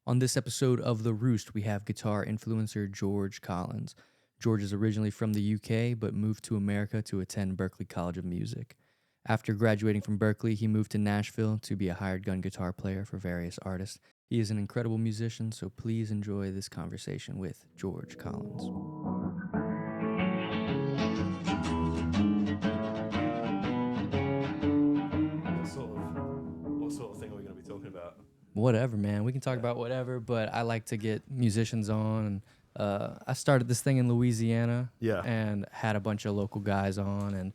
On this episode of The Roost, we have guitar influencer George Collins. George is originally from the UK, but moved to America to attend Berklee College of Music. After graduating from Berklee, he moved to Nashville to be a hired gun guitar player for various artists. He is an incredible musician, so please enjoy this conversation with George Collins. What sort of thing are we going to be talking about? Whatever, man. We can talk about whatever, but I like to get musicians on. I started this thing in Louisiana and had a bunch of local guys on,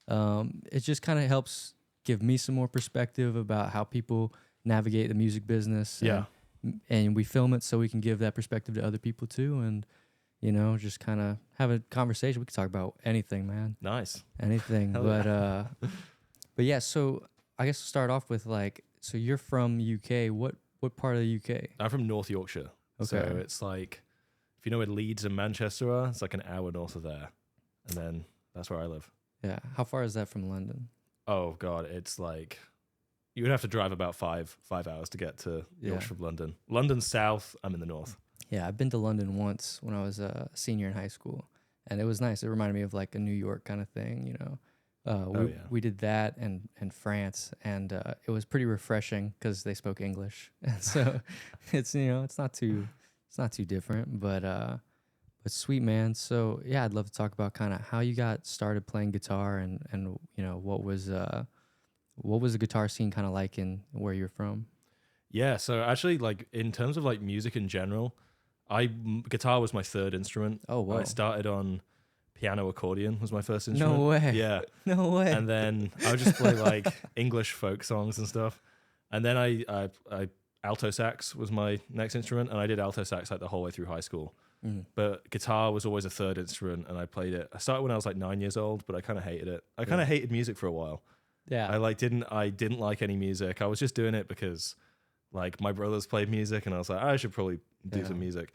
and it just kind of helps give me some more perspective about how people navigate the music business. And we film it so we can give that perspective to other people too, and just kind of have a conversation. We can talk about anything, man. Nice. Anything. But yeah, so I guess we'll start off with so you're from UK. What part of the UK? I'm from North Yorkshire. Okay. So it's like, if you know where Leeds and Manchester are, it's like an hour north of there. And then that's where I live. Yeah. How far is that from London? Oh, God. It's like, you would have to drive about five hours to get to Yorkshire from London. London's south, I'm in the north. Yeah, I've been to London once when I was a senior in high school. And it was nice. It reminded me of like a New York kind of thing, We did that and France, and it was pretty refreshing because they spoke English, and so it's not too different, but sweet, man. So yeah, I'd love to talk about kind of how you got started playing guitar, and what was the guitar scene kind of like in where you're from? Yeah, so actually, like in terms of like music in general, guitar was my third instrument. Oh wow! I started on piano accordion was my first instrument. No way. Yeah. No way. And then I would just play like English folk songs and stuff. And then I alto sax was my next instrument, and I did alto sax like the whole way through high school. But guitar was always a third instrument, and I played it. I started when I was like 9 years old, but I kind of hated it. I kind of hated music for a while. Yeah. I didn't like any music. I was just doing it because like my brothers played music, and I was like, I should probably do some music.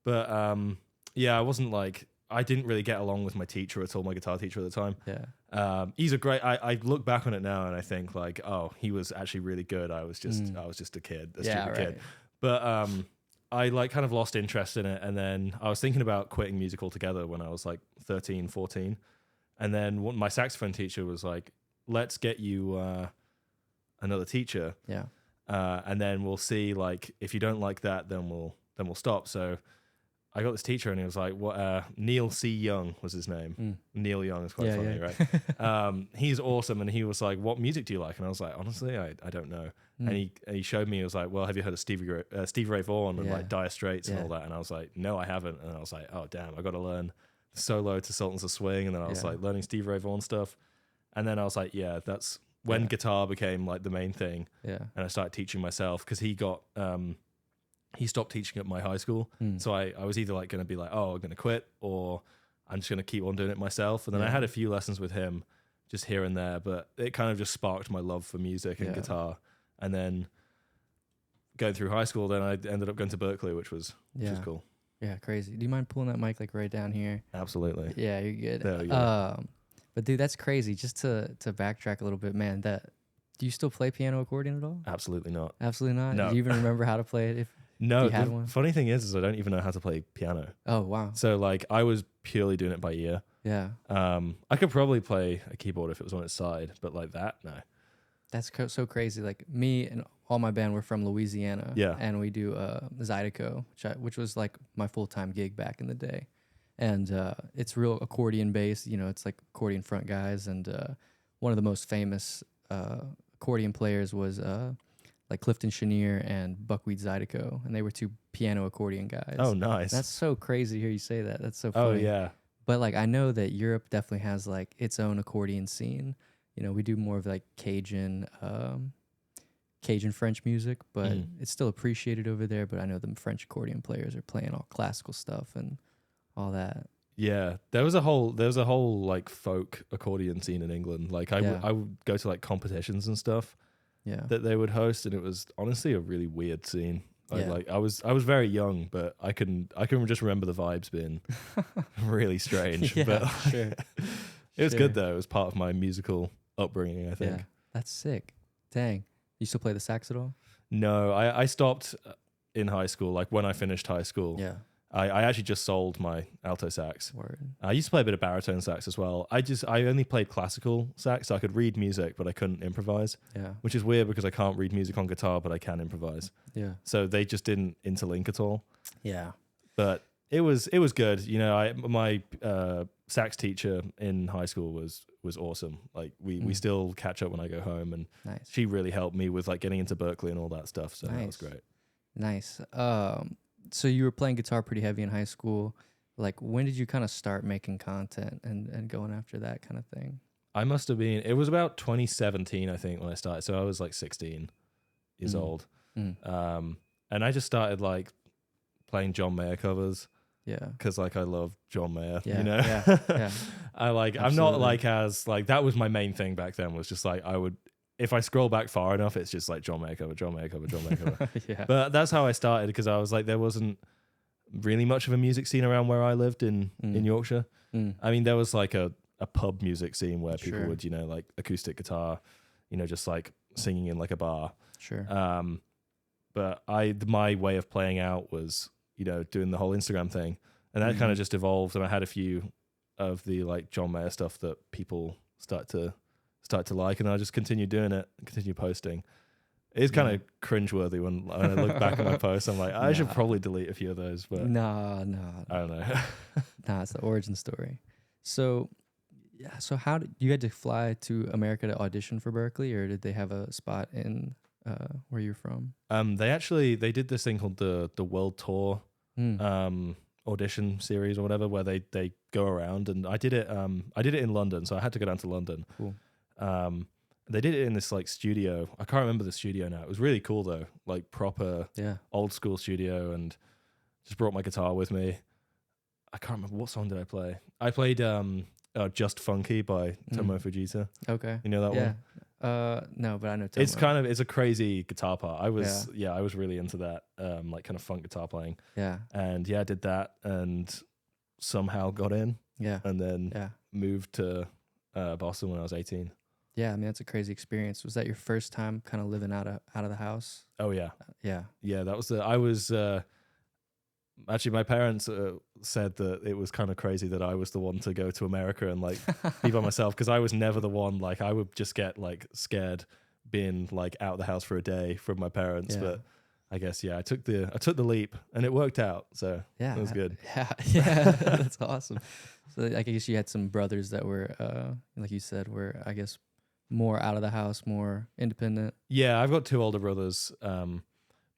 But I wasn't like, I didn't really get along with my teacher at all, my guitar teacher at the time. Yeah. He's a great, I look back on it now and I think like, oh, he was actually really good. I was just a kid, a stupid kid. But I like kind of lost interest in it. And then I was thinking about quitting music altogether when I was like 13, 14. And then my saxophone teacher was like, let's get you another teacher. Yeah. And then we'll see, like, if you don't like that, then we'll stop. So I got this teacher, and he was like, "What? Neil C. Young was his name. Neil Young is quite funny, right? He's awesome." And he was like, "What music do you like?" And I was like, "Honestly, I don't know." And he showed me. He was like, "Well, have you heard of Stevie Ray Vaughan and like Dire Straits and all that?" And I was like, "No, I haven't." And I was like, "Oh damn, I got to learn solo to Sultans of Swing." And then I was like learning Stevie Ray Vaughan stuff. And then I was like, "Yeah, that's when guitar became like the main thing." Yeah. And I started teaching myself because he stopped teaching at my high school. So I was either like going to be like, oh, I'm going to quit, or I'm just going to keep on doing it myself. And then I had a few lessons with him just here and there, but it kind of just sparked my love for music and guitar. And then going through high school, then I ended up going to Berklee, which was cool. Yeah, crazy. Do you mind pulling that mic like right down here? Absolutely. Yeah, you're good. There we go. But dude, that's crazy. Just to backtrack a little bit, man, do you still play piano accordion at all? Absolutely not. Absolutely not? No. Do you even remember how to play it? No, you had the one? funny thing is I don't even know how to play piano. Oh, wow. So like I was purely doing it by ear. Yeah. I could probably play a keyboard if it was on its side, but like that, no. That's so crazy. Like me and all my band were from Louisiana. Yeah. And we do Zydeco, which was like my full-time gig back in the day. And it's real accordion based. It's like accordion front guys. And one of the most famous accordion players was like Clifton Chenier and Buckwheat Zydeco, and they were two piano accordion guys. Oh, nice. That's so crazy to hear you say that. That's so funny. Oh, yeah. But like I know that Europe definitely has like its own accordion scene. We do more of like Cajun French music, but it's still appreciated over there. But I know the French accordion players are playing all classical stuff and all that. Yeah, there was a whole like folk accordion scene in England. Like I would go to like competitions and stuff. Yeah. That they would host, and it was honestly a really weird scene. Yeah. I was very young, but I can just remember the vibes being really strange. Yeah, but sure. It was good though. It was part of my musical upbringing, I think. Yeah, that's sick. Dang. You still play the sax at all? No, I stopped in high school, like when I finished high school. Yeah. I actually just sold my alto sax. Word. I used to play a bit of baritone sax as well. I only played classical sax, so I could read music, but I couldn't improvise. Yeah. Which is weird because I can't read music on guitar, but I can improvise. Yeah. So they just didn't interlink at all. Yeah. But it was good. You know, my sax teacher in high school was awesome. Like we still catch up when I go home, and nice. She really helped me with like getting into Berklee and all that stuff. So that was great. Nice. So you were playing guitar pretty heavy in high school. Like, when did you kind of start making content and going after that kind of thing? I must have been, it was about 2017, I think, when I started. So I was like 16 years old. And I just started like playing John Mayer covers. Yeah. Cause like I love John Mayer, yeah, you know? Yeah. Yeah. I'm not like as like, that was my main thing back then, was just like, if I scroll back far enough, it's just like John Mayer cover, John Mayer cover, John Mayer cover. Yeah. But that's how I started, because I was like, there wasn't really much of a music scene around where I lived in Yorkshire. I mean, there was like a pub music scene where people would, you know, like acoustic guitar, you know, just like singing in like a bar. Sure. But my way of playing out was, you know, doing the whole Instagram thing, and that kind of just evolved. And I had a few of the like John Mayer stuff that people start to like, and I just continue doing it and continue posting. It's kind of cringeworthy when I look back at my posts. I'm like, I should probably delete a few of those, but no, I don't know. It's the origin story. So, yeah. So how did you had to fly to America to audition for Berklee, or did they have a spot in where you're from? They did this thing called the World Tour audition series or whatever, where they go around, and I did it in London, so I had to go down to London. Cool. They did it in this like studio. I can't remember the studio now. It was really cool though, like proper old school studio, and just brought my guitar with me. I can't remember, what song did I play? I played Just Funky by Tomo Fujita. Okay. You know that one? No, but I know Tomo. It's a crazy guitar part. I was really into that, like kind of funk guitar playing. Yeah. And I did that and somehow got in. Yeah. And then moved to Boston when I was 18. Yeah, I mean, that's a crazy experience. Was that your first time kind of living out of the house? Oh yeah. Yeah. Yeah, that was I was actually, my parents said that it was kind of crazy that I was the one to go to America and like be by myself, because I was never the one. Like I would just get like scared being like out of the house for a day from my parents. But I guess I took the leap, and it worked out. So it was good. Yeah, that's awesome. So I guess you had some brothers that were, like you said, were, I guess, more out of the house, more independent. Yeah, I've got two older brothers.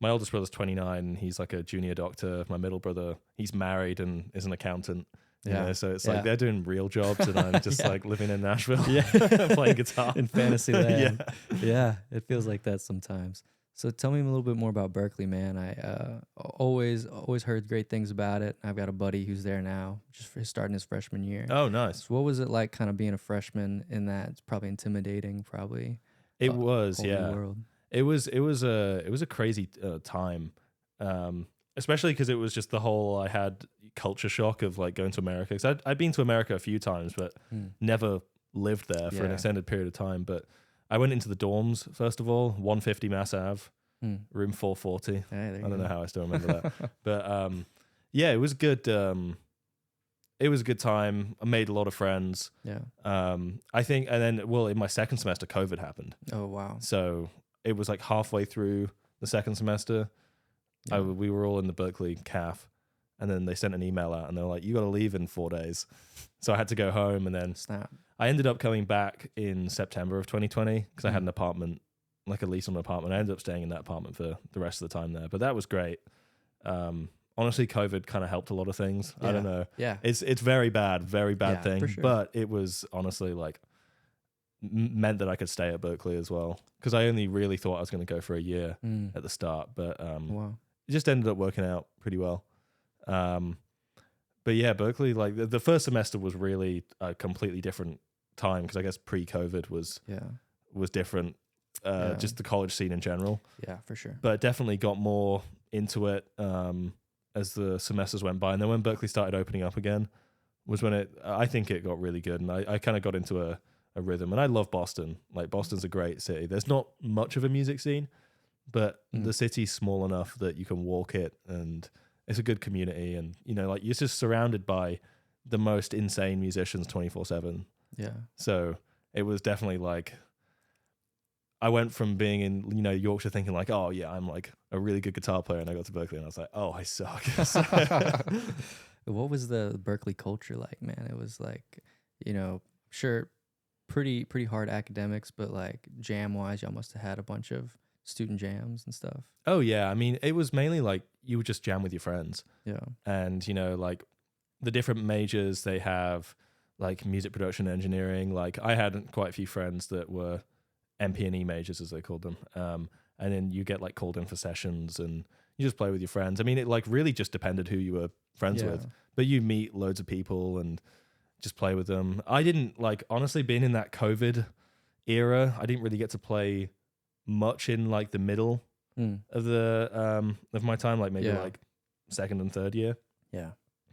My oldest brother's 29. He's like a junior doctor. My middle brother, he's married and is an accountant. You know, so it's like they're doing real jobs, and I'm just like living in Nashville, playing guitar in fantasy land. Yeah, it feels like that sometimes. So tell me a little bit more about Berklee, man. I always heard great things about it. I've got a buddy who's there now, just starting his freshman year. Oh, nice. So what was it like kind of being a freshman in that? It's probably intimidating, probably. It was, world. It was a crazy time, especially because it was just the whole, I had culture shock of like going to America. Because I'd been to America a few times, but never lived there for an extended period of time. But I went into the dorms, first of all, 150 Mass Ave, room 440. I don't know how I still remember that. But it was good. It was a good time. I made a lot of friends. Yeah. I think, and then, in my second semester, COVID happened. Oh, wow. So it was like halfway through the second semester. Yeah. We were all in the Berklee CAF, and then they sent an email out, and they were like, you got to leave in 4 days. So I had to go home, and then I ended up coming back in September of 2020 because I had an apartment, like a lease on an apartment. I ended up staying in that apartment for the rest of the time there, but that was great. Honestly, COVID kind of helped a lot of things. I don't know. Yeah. It's very bad thing, for sure. But it was honestly like meant that I could stay at Berklee as well, because I only really thought I was going to go for a year at the start, but it just ended up working out pretty well. But yeah, Berklee, like the first semester was really a completely different time, because I guess pre-COVID was different. Just the college scene in general. Yeah, for sure. But definitely got more into it as the semesters went by, and then when Berklee started opening up again, was when I think it got really good, and I kind of got into a rhythm. And I love Boston. Like, Boston's a great city. There's not much of a music scene, but the city's small enough that you can walk it, and it's a good community, and you know, like you're just surrounded by the most insane musicians 24/7. Yeah. So it was definitely like, I went from being in, you know, Yorkshire thinking like, oh yeah, I'm like a really good guitar player, and I got to Berklee and I was like, oh, I suck. What was the Berklee culture like, man? It was like, you know, sure, pretty hard academics, but like jam wise, y'all must have had a bunch of student jams and stuff. Oh yeah, I mean, it was mainly like you would just jam with your friends. Yeah. And you know, like the different majors they have, like music production engineering. Like I had quite a few friends that were MP&E majors, as they called them. And then you get like called in for sessions, and you just play with your friends. I mean, it like really just depended who you were friends with, but you meet loads of people and just play with them. I didn't, like, honestly, being in that COVID era, I didn't really get to play much in like the middle of the of my time, like maybe like second and third year. Yeah.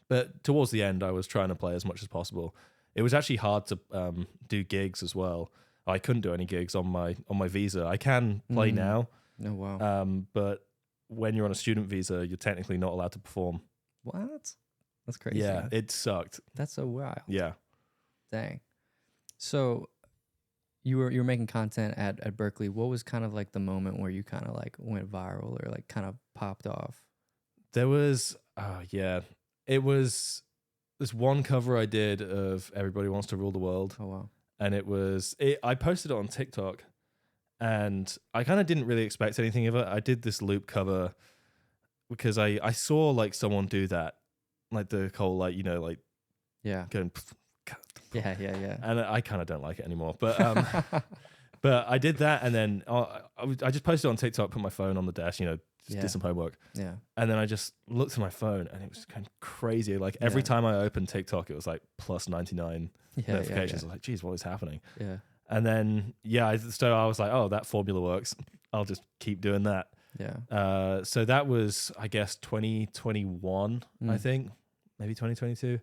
But towards the end, I was trying to play as much as possible. It was actually hard to do gigs as well. I couldn't do any gigs on my visa. I can play now. Oh wow. But when you're on a student visa, you're technically not allowed to perform. What? That's crazy. Yeah, it sucked. That's so wild. Yeah. Dang. So you were making content at Berklee. What was kind of like the moment where you kind of like went viral or like kind of popped off? There was it was this one cover I did of Everybody Wants to Rule the World. Oh wow. And I posted it on TikTok, and I kind of didn't really expect anything of it. I did this loop cover because I saw like someone do that, like the whole, like, you know, like going yeah. And I kind of don't like it anymore. But but I did that, and then I just posted it on TikTok, put my phone on the desk, you know, just did some homework. Yeah. And then I just looked at my phone, and it was kind of crazy. Like every time I opened TikTok, it was like plus 99 notifications. I was like, geez, what is happening? Yeah. And then so I was like, oh, that formula works. I'll just keep doing that. Yeah. So that was, I guess, 2021, I think, maybe 2022.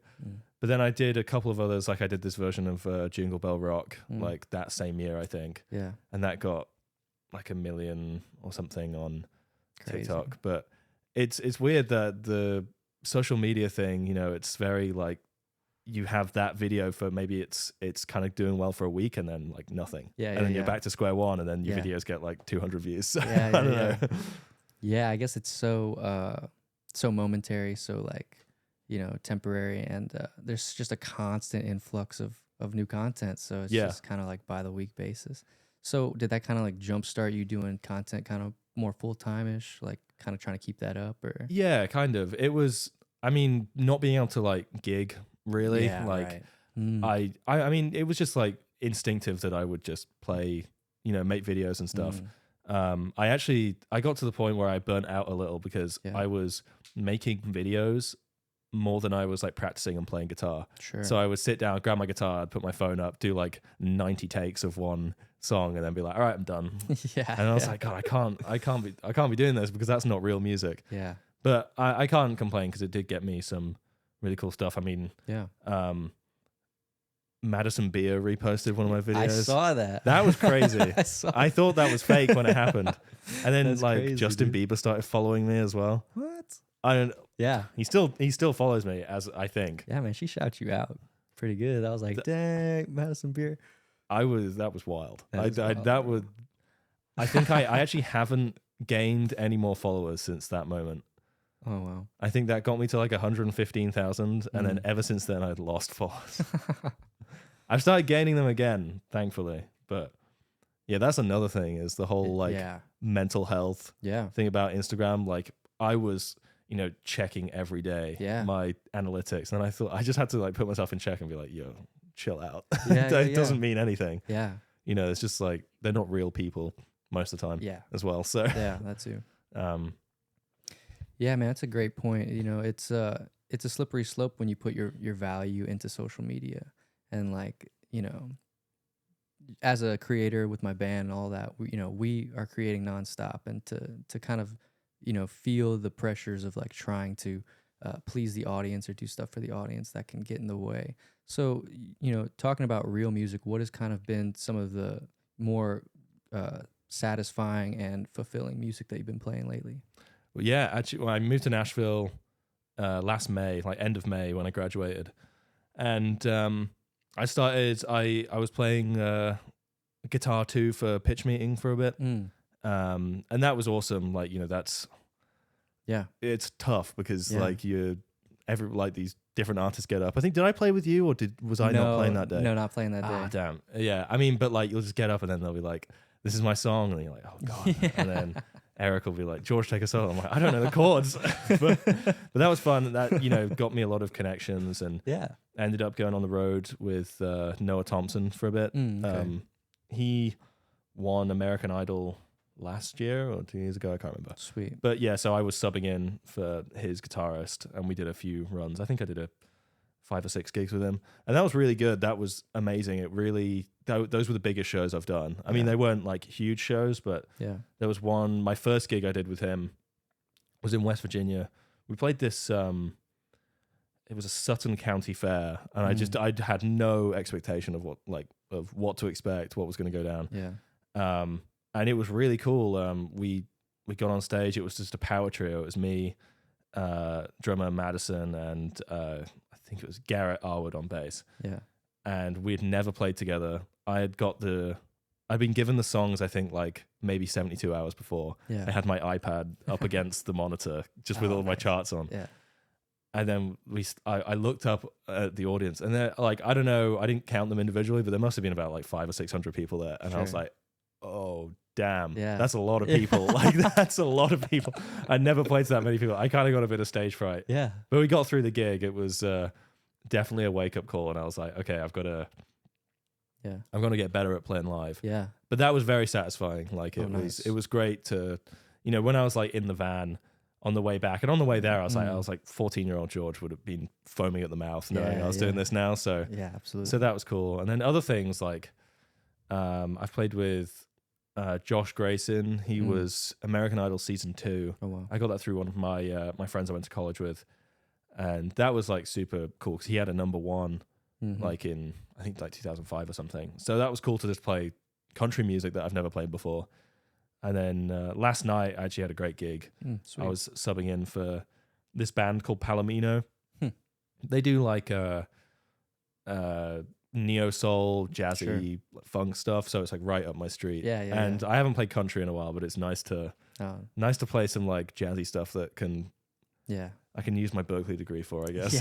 But then I did a couple of others. Like I did this version of Jingle Bell Rock, like that same year, I think. Yeah. And that got like 1 million or something on TikTok. But it's weird that the social media thing, you know, it's very like, you have that video for maybe it's kind of doing well for a week, and then like nothing. Yeah. And then you're back to square one, and then your videos get like 200 views. So, I don't know. Yeah, I guess it's so momentary, so like, you know, temporary, and there's just a constant influx of new content. So it's just kind of like by the week basis. So did that kind of like jumpstart you doing content kind of more full-time-ish, like kind of trying to keep that up? Or Yeah, kind of. It was, I mean, not being able to like gig really, I mean, it was just like instinctive that I would just play, you know, make videos and stuff. I got to the point where I burnt out a little because I was making videos more than I was like practicing and playing guitar. Sure. So I would sit down, grab my guitar, I'd put my phone up, do like 90 takes of one song, and then be like, all right, I'm done. And I was like, God, I can't be doing this, because that's not real music. Yeah. But I can't complain, because it did get me some really cool stuff. I mean, Madison Beer reposted one of my videos. I saw that. That was crazy. I thought that was fake when it happened. And then That's like crazy, Justin Bieber started following me as well. What? I don't. Yeah. He still follows me, as I think. Yeah, man, she shouts you out pretty good. I was like, dang, Madison Beer. That was wild. Wild. I think I actually haven't gained any more followers since that moment. Oh wow. I think that got me to like 115,000, and then ever since then I'd lost followers. I've started gaining them again, thankfully. But yeah, that's another thing, is the whole like mental health thing about Instagram. Like I was, you know, checking every day my analytics, and I thought I just had to like put myself in check and be like, yo, chill out. It doesn't mean anything. Yeah. You know, it's just like, they're not real people most of the time as well. So yeah, that too. Yeah, man, that's a great point. You know, it's a slippery slope when you put your value into social media. And like, you know, as a creator with my band and all that, we are creating nonstop, and to kind of, you know, feel the pressures of like trying to please the audience or do stuff for the audience, that can get in the way. So, you know, talking about real music, what has kind of been some of the more satisfying and fulfilling music that you've been playing lately? Well, yeah, actually, I moved to Nashville last May, like end of May when I graduated, and I was playing guitar too for pitch meeting for a bit, and that was awesome. Like, it's tough because like these different artists get up. I think, did I play with you, or was I not playing that day? No, not playing that day. Damn. Yeah, I mean, but like you'll just get up and then they'll be like, "This is my song," and you're like, "Oh god," and then Eric will be like, "George, take a solo." I'm like, "I don't know the chords," but that was fun. That got me a lot of connections, and ended up going on the road with Noah Thompson for a bit. Okay. He won American Idol last year or 2 years ago, I can't remember. Sweet. But yeah, so I was subbing in for his guitarist, and we did a few runs. I think I did 5 or 6 gigs with him, and that was really good. That was amazing. It really, those were the biggest shows I've done. I mean, they weren't like huge shows, but there was one. My first gig I did with him was in West Virginia. We played this. It was a Sutton County fair, and I had no expectation of what to expect, what was going to go down. Yeah. And it was really cool. We got on stage. It was just a power trio. It was me, drummer Madison, and I think it was Garrett Arwood on bass. Yeah. And we had never played together. I'd been given the songs, I think, like maybe 72 hours before. Yeah. I had my iPad up against the monitor just with all my charts on. Yeah. And then I looked up at the audience, and they're like, I don't know, I didn't count them individually, but there must have been about like 500 or 600 people there. And I was like, oh, damn, that's a lot of people. Like, that's a lot of people. I never played to that many people. I kind of got a bit of stage fright. Yeah. But we got through the gig. It was definitely a wake up call. And I was like, okay, I'm going to get better at playing live. Yeah. But that was very satisfying. Like, it was great to, when I was like in the van on the way back and on the way there, I was like 14-year-old George would have been foaming at the mouth knowing I was doing this now. So yeah, absolutely. So that was cool. And then other things like I've played with Josh Grayson. He was American Idol season 2. Oh wow! I got that through one of my my friends I went to college with, and that was like super cool because he had a number 1 like in I think like 2005 or something. So that was cool to just play country music that I've never played before. And then last night I actually had a great gig. I was subbing in for this band called Palomino. They do like neo soul, jazzy, funk stuff. So it's like right up my street. And I haven't played country in a while, but it's nice to play some like jazzy stuff that can I can use my Berklee degree for, I guess.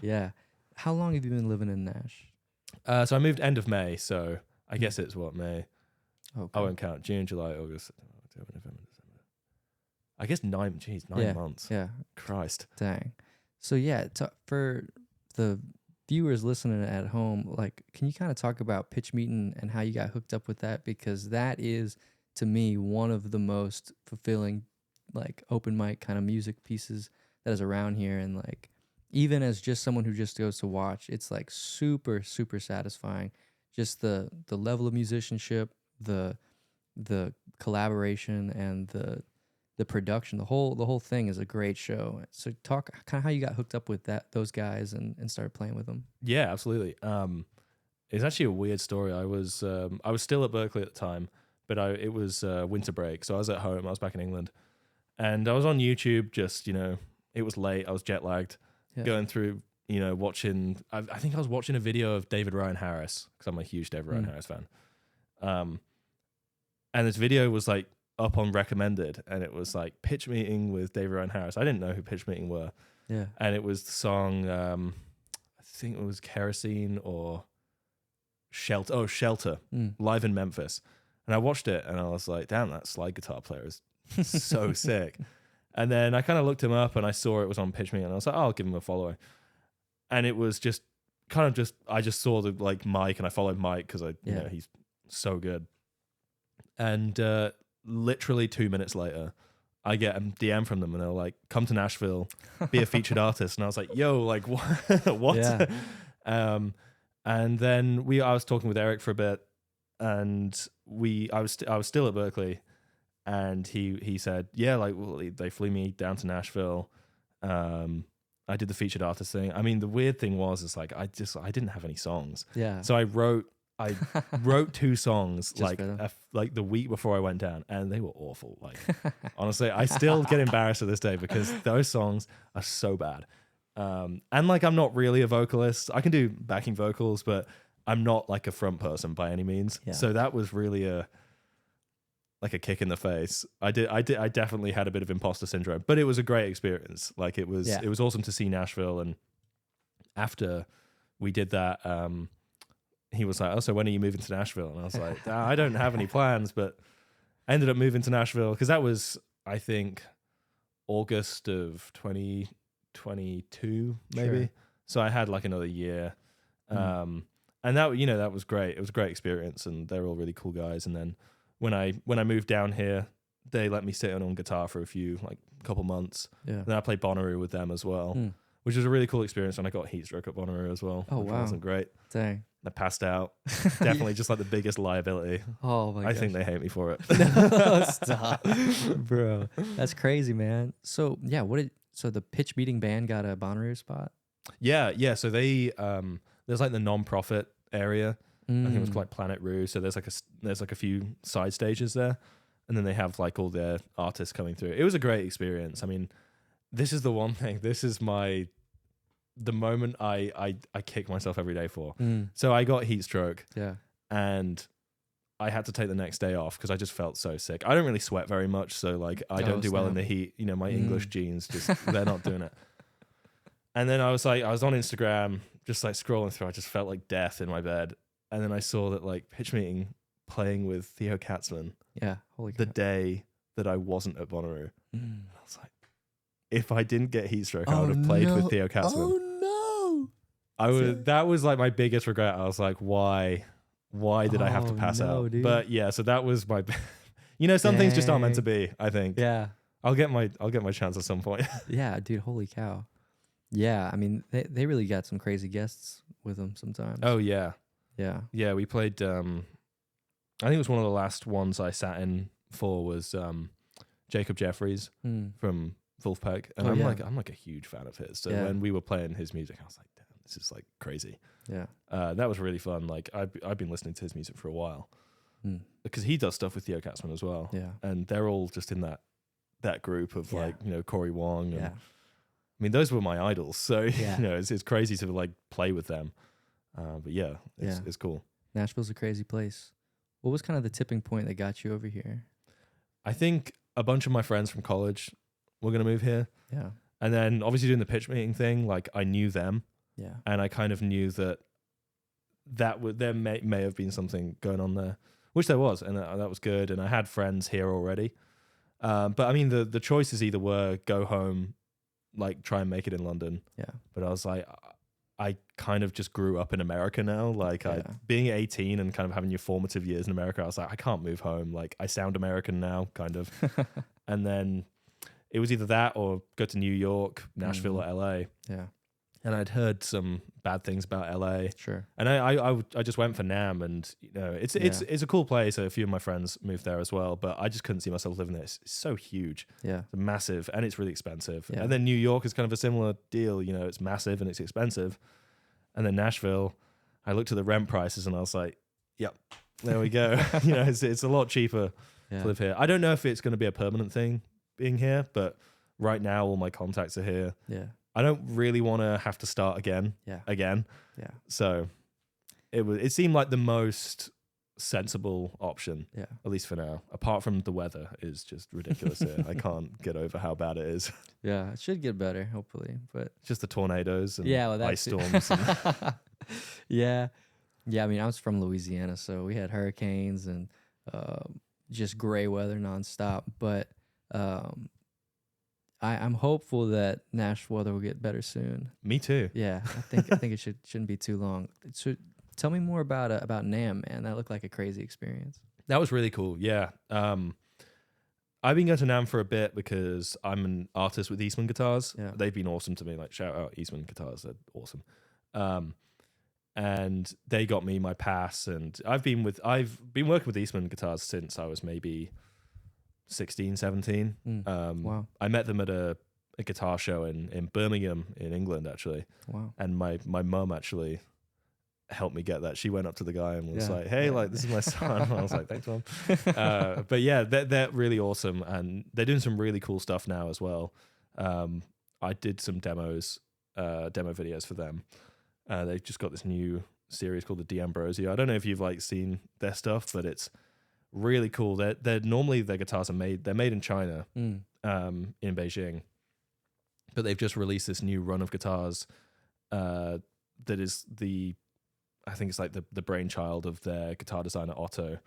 Yeah. How long have you been living in Nash? So I moved end of May, so I guess it's May. Okay. I won't count. June, July, August, October, November, December. I guess 9 months. Yeah. Christ. Dang. So yeah, for the viewers listening at home, like, can you kind of talk about pitch meeting and how you got hooked up with that? Because that is, to me, one of the most fulfilling, like, open mic kind of music pieces that is around here. And like, even as just someone who just goes to watch, it's like super, super satisfying. Just the level of musicianship, the collaboration, and the production, the whole thing is a great show. So talk kind of how you got hooked up with those guys and started playing with them. Yeah, absolutely. It's actually a weird story. I was still at Berklee at the time, but it was winter break, so I was at home. I was back in England, and I was on YouTube. Just it was late. I was jet lagged, going through watching. I think I was watching a video of David Ryan Harris because I'm a huge David Ryan Harris fan. And this video was like up on recommended, and it was like pitch meeting with David Ryan Harris. I didn't know who pitch meeting were. Yeah. And it was the song, I think it was Kerosene or Shelter. Oh, Shelter, live in Memphis. And I watched it and I was like, damn, that slide guitar player is so sick. And then I kind of looked him up and I saw it was on pitch meeting, and I was like, oh, I'll give him a follow. And it was just I just saw the like Mike, and I followed Mike because he's so good. And literally 2 minutes later, I get a DM from them, and they're like, "Come to Nashville, be a featured artist." And I was like, "Yo, like what?" Yeah. And then I was talking with Eric for a bit, and I was still at Berklee, and he said, "Yeah, like they flew me down to Nashville. I did the featured artist thing." I mean, the weird thing was, like I didn't have any songs. Yeah. So I wrote I wrote 2 songs Just like the week before I went down, and they were awful. Like honestly, I still get embarrassed to this day because those songs are so bad. And like I'm not really a vocalist. I can do backing vocals, but I'm not like a front person by any means. Yeah. So that was really a kick in the face. I definitely had a bit of imposter syndrome, but it was a great experience. Like it was awesome to see Nashville. And after we did that, he was like, "Oh, so when are you moving to Nashville?" And I was like, "I don't have any plans," but I ended up moving to Nashville because that was, I think, August of 2022, maybe. Sure. So I had like another year. And that, you know, that was great. It was a great experience, and they're all really cool guys. And then when I moved down here, they let me sit in on guitar for a couple months. Yeah. And then I played Bonnaroo with them as well, which was a really cool experience. And I got heat stroke at Bonnaroo as well. Oh, wow. Wasn't great. Dang. I passed out. Definitely just like the biggest liability. Oh my gosh. I think they hate me for it. No, stop. Bro. That's crazy, man. So yeah, so the pitch beating band got a Bonnaroo spot? Yeah. So they there's like the non-profit area. I think it was like Planet Roost. So there's like a few side stages there. And then they have like all their artists coming through. It was a great experience. I mean, this is the one thing. This is the moment I kick myself every day for. So I got heat stroke. Yeah. And I had to take the next day off because I just felt so sick. I don't really sweat very much, so like I don't do well in the heat. You know, my English genes they're not doing it. And then I was on Instagram, just like scrolling through. I just felt like death in my bed. And then I saw that like Pitch Meeting playing with Theo Katzman. Yeah, holy the day that I wasn't at Bonnaroo. And I was like, if I didn't get heat stroke, I would have played with Theo Katzman. Oh no! I would. That was like my biggest regret. I was like, why did I have to pass out? Dude. But yeah, so that was my. You know, some things just aren't meant to be. I think. Yeah. I'll get my chance at some point. Yeah, dude. Holy cow. Yeah, I mean, they really got some crazy guests with them sometimes. Oh yeah. Yeah. Yeah, we played. I think it was one of the last ones I sat in for was Jacob Jeffries from Wolfpack, and I'm like a huge fan of his. So when we were playing his music, I was like, damn, this is like crazy. Yeah. That was really fun. Like I've been listening to his music for a while because he does stuff with Theo Katzman as well. Yeah. And they're all just in that group of like, you know, Corey Wong. And, I mean, those were my idols. So, you know, it's crazy to like play with them. But yeah, it's cool. Nashville's a crazy place. What was kind of the tipping point that got you over here? I think a bunch of my friends from college were going to move here. Yeah. And then obviously doing the pitch meeting thing, like I knew them. Yeah. And I kind of knew that there may have been something going on there, which there was. And that was good. And I had friends here already. But I mean, the choices either were go home, like try and make it in London. Yeah. But I was like, I kind of just grew up in America now. Like being 18 and kind of having your formative years in America, I was like, I can't move home. Like I sound American now, kind of. And then it was either that or go to New York, Nashville, or LA. Yeah. And I'd heard some bad things about LA. Sure. And I just went for NAMM, and you know, it's a cool place. A few of my friends moved there as well, but I just couldn't see myself living there. It's so huge. Yeah. It's massive, and it's really expensive. Yeah. And then New York is kind of a similar deal. You know, it's massive and it's expensive. And then Nashville, I looked at the rent prices and I was like, yep, there we go. You know, it's a lot cheaper to live here. I don't know if it's going to be a permanent thing being here, but right now all my contacts are here. Yeah. I don't really want to have to start again. Yeah. So it seemed like the most sensible option. Yeah. At least for now. Apart from the weather is just ridiculous here. I can't get over how bad it is. Yeah, it should get better, hopefully. But just the tornadoes and ice storms. Yeah. Yeah, I mean, I was from Louisiana, so we had hurricanes and just gray weather nonstop. But I'm hopeful that Nashville weather will get better soon. Me too. Yeah, I think it shouldn't be too long. So tell me more about NAMM, man. That looked like a crazy experience. That was really cool. Yeah. I've been going to NAMM for a bit because I'm an artist with Eastman Guitars. Yeah. They've been awesome to me. Like shout out Eastman Guitars. They're awesome. And they got me my pass, and I've been working with Eastman Guitars since I was maybe 16, 17. Wow. I met them at a guitar show in Birmingham in England, actually. Wow. And my mum actually helped me get that. She went up to the guy and was like, "Hey, like this is my son." I was like, "Thanks, mom." But yeah, they're really awesome, and they're doing some really cool stuff now as well. I did some demo videos for them. They've just got this new series called the D'Ambrosio. I don't know if you've like seen their stuff, but it's really cool. They're normally their guitars are made in China, in Beijing, but they've just released this new run of guitars that is I think it's like the brainchild of their guitar designer Otto,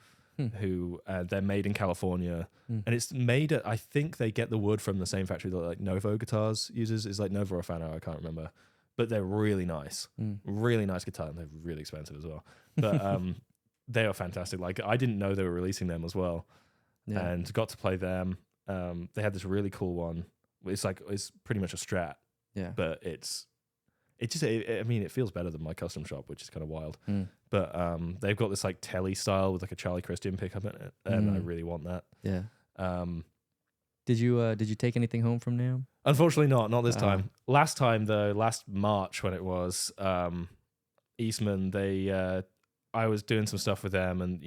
who they're made in California, and it's made at, I think they get the wood from the same factory that like Novo Guitars uses. It's like Novo or Fano, I can't remember, but they're really nice, really nice guitar, and they're really expensive as well. But they are fantastic. Like I didn't know they were releasing them as well, and got to play them. They had this really cool one. It's pretty much a Strat, but it feels better than my custom shop, which is kind of wild. But they've got this like telly style with like a Charlie Christian pickup in it, and I really want that. Did you take anything home from NAMM? Unfortunately not this time. Last time though, last March when it was Eastman, I was doing some stuff with them, and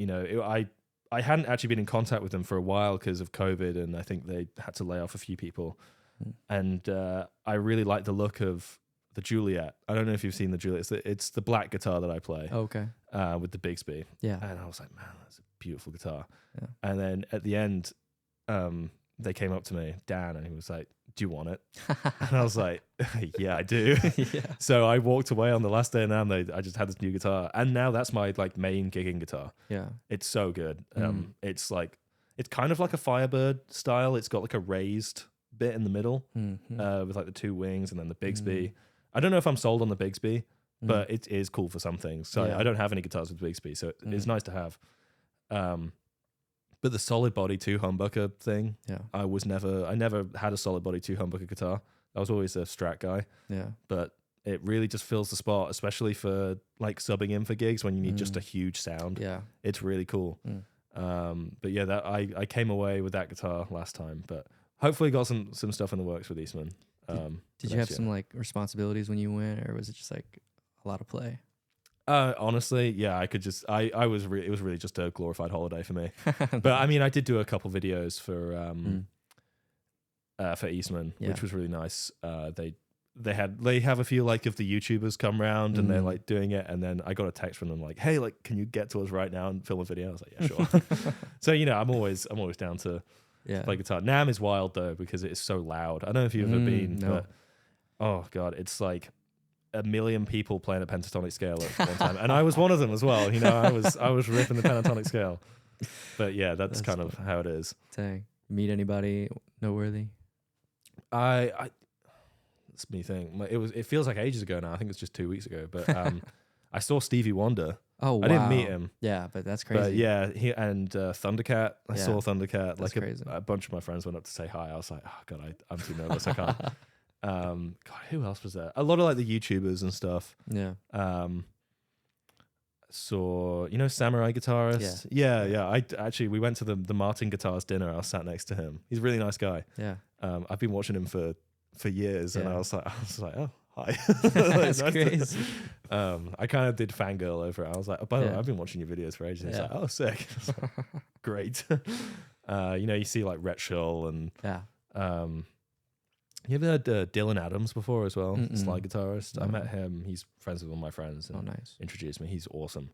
I hadn't actually been in contact with them for a while because of COVID, and I think they had to lay off a few people. And I really like the look of the Juliet. I don't know if you've seen the Juliet. It's the black guitar that I play. Okay. With the Bigsby. Yeah. And I was like, man, that's a beautiful guitar. Yeah. And then at the end, they came up to me, Dan, and he was like, "Do you want it?" And I was like, "Yeah, I do." So I walked away on the last day, and I just had this new guitar, and now that's my like main gigging guitar. Yeah, it's so good. It's kind of like a Firebird style. It's got like a raised bit in the middle with like the two wings, and then the Bigsby. I don't know if I'm sold on the Bigsby, but it is cool for some things. So I don't have any guitars with Bigsby, so it's nice to have. But the solid body 2 humbucker thing, I never had a solid body 2 humbucker guitar. I was always a Strat guy. Yeah. But it really just fills the spot, especially for like subbing in for gigs when you need just a huge sound. Yeah. It's really cool. But yeah, that I came away with that guitar last time, but hopefully got some stuff in the works with Eastman. Did you have some like responsibilities when you went, or was it just like a lot of play? Honestly, yeah, I could just, it was really just a glorified holiday for me. But I mean, I did do a couple videos for Eastman, which was really nice. They have a few like of the YouTubers come round and they're like doing it, and then I got a text from them like, "Hey, like, can you get to us right now and film a video?" I was like, "Yeah, sure." So I'm always down to play guitar. NAMM is wild though because it is so loud. I don't know if you've ever been, but oh god, it's like 1 million people playing a pentatonic scale at one time, and I was one of them as well. I was ripping the pentatonic scale. But yeah, that's kind of how it is. Dang. Meet anybody noteworthy? It's me thing. It feels like ages ago now. I think it's just 2 weeks ago. But I saw Stevie Wonder. Oh wow. I didn't meet him. Yeah, but that's crazy. But yeah, he and Thundercat. I saw Thundercat. That's crazy. A bunch of my friends went up to say hi. I was like, oh god, I'm too nervous. I can't. God, who else was there? A lot of like the YouTubers and stuff. Yeah. Saw Samurai Guitarist. Yeah. We went to the Martin Guitars dinner. I was sat next to him. He's a really nice guy. Yeah. I've been watching him for years, and I was like, oh hi. That's crazy. I kind of did fangirl over it. I was like, oh, by the way, I've been watching your videos for ages. He's like, oh, sick. Great. You see like Rhett Shull and you ever heard Dylan Adams before as well? Slide guitarist. No. I met him. He's friends with one of my friends. And nice. Introduced me. He's awesome.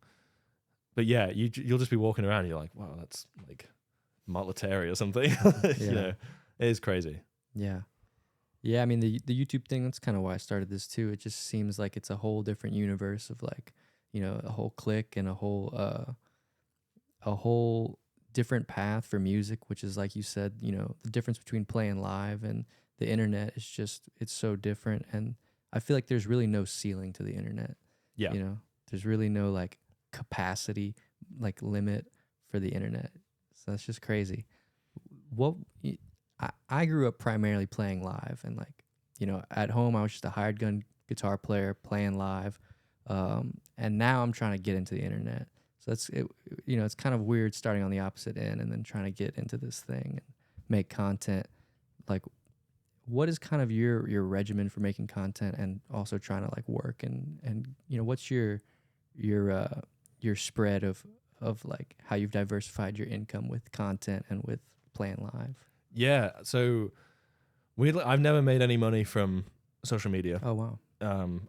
But yeah, you'll just be walking around and you're like, wow, that's like Mark Letary or something. It is crazy. Yeah. Yeah, I mean, the YouTube thing, that's kind of why I started this too. It just seems like it's a whole different universe of like, a whole clique and a whole different path for music, which is like you said, the difference between playing live and the internet is just, it's so different. And I feel like there's really no ceiling to the internet. Yeah. There's really no like capacity, like limit for the internet. So that's just crazy. I grew up primarily playing live, and like, at home I was just a hired gun guitar player playing live. And now I'm trying to get into the internet. So that's it. It's kind of weird starting on the opposite end and then trying to get into this thing and make content. Like, what is kind of your regimen for making content and also trying to like work and what's your your spread of like how you've diversified your income with content and with playing live? Yeah. So weirdly, I've never made any money from social media. Oh wow.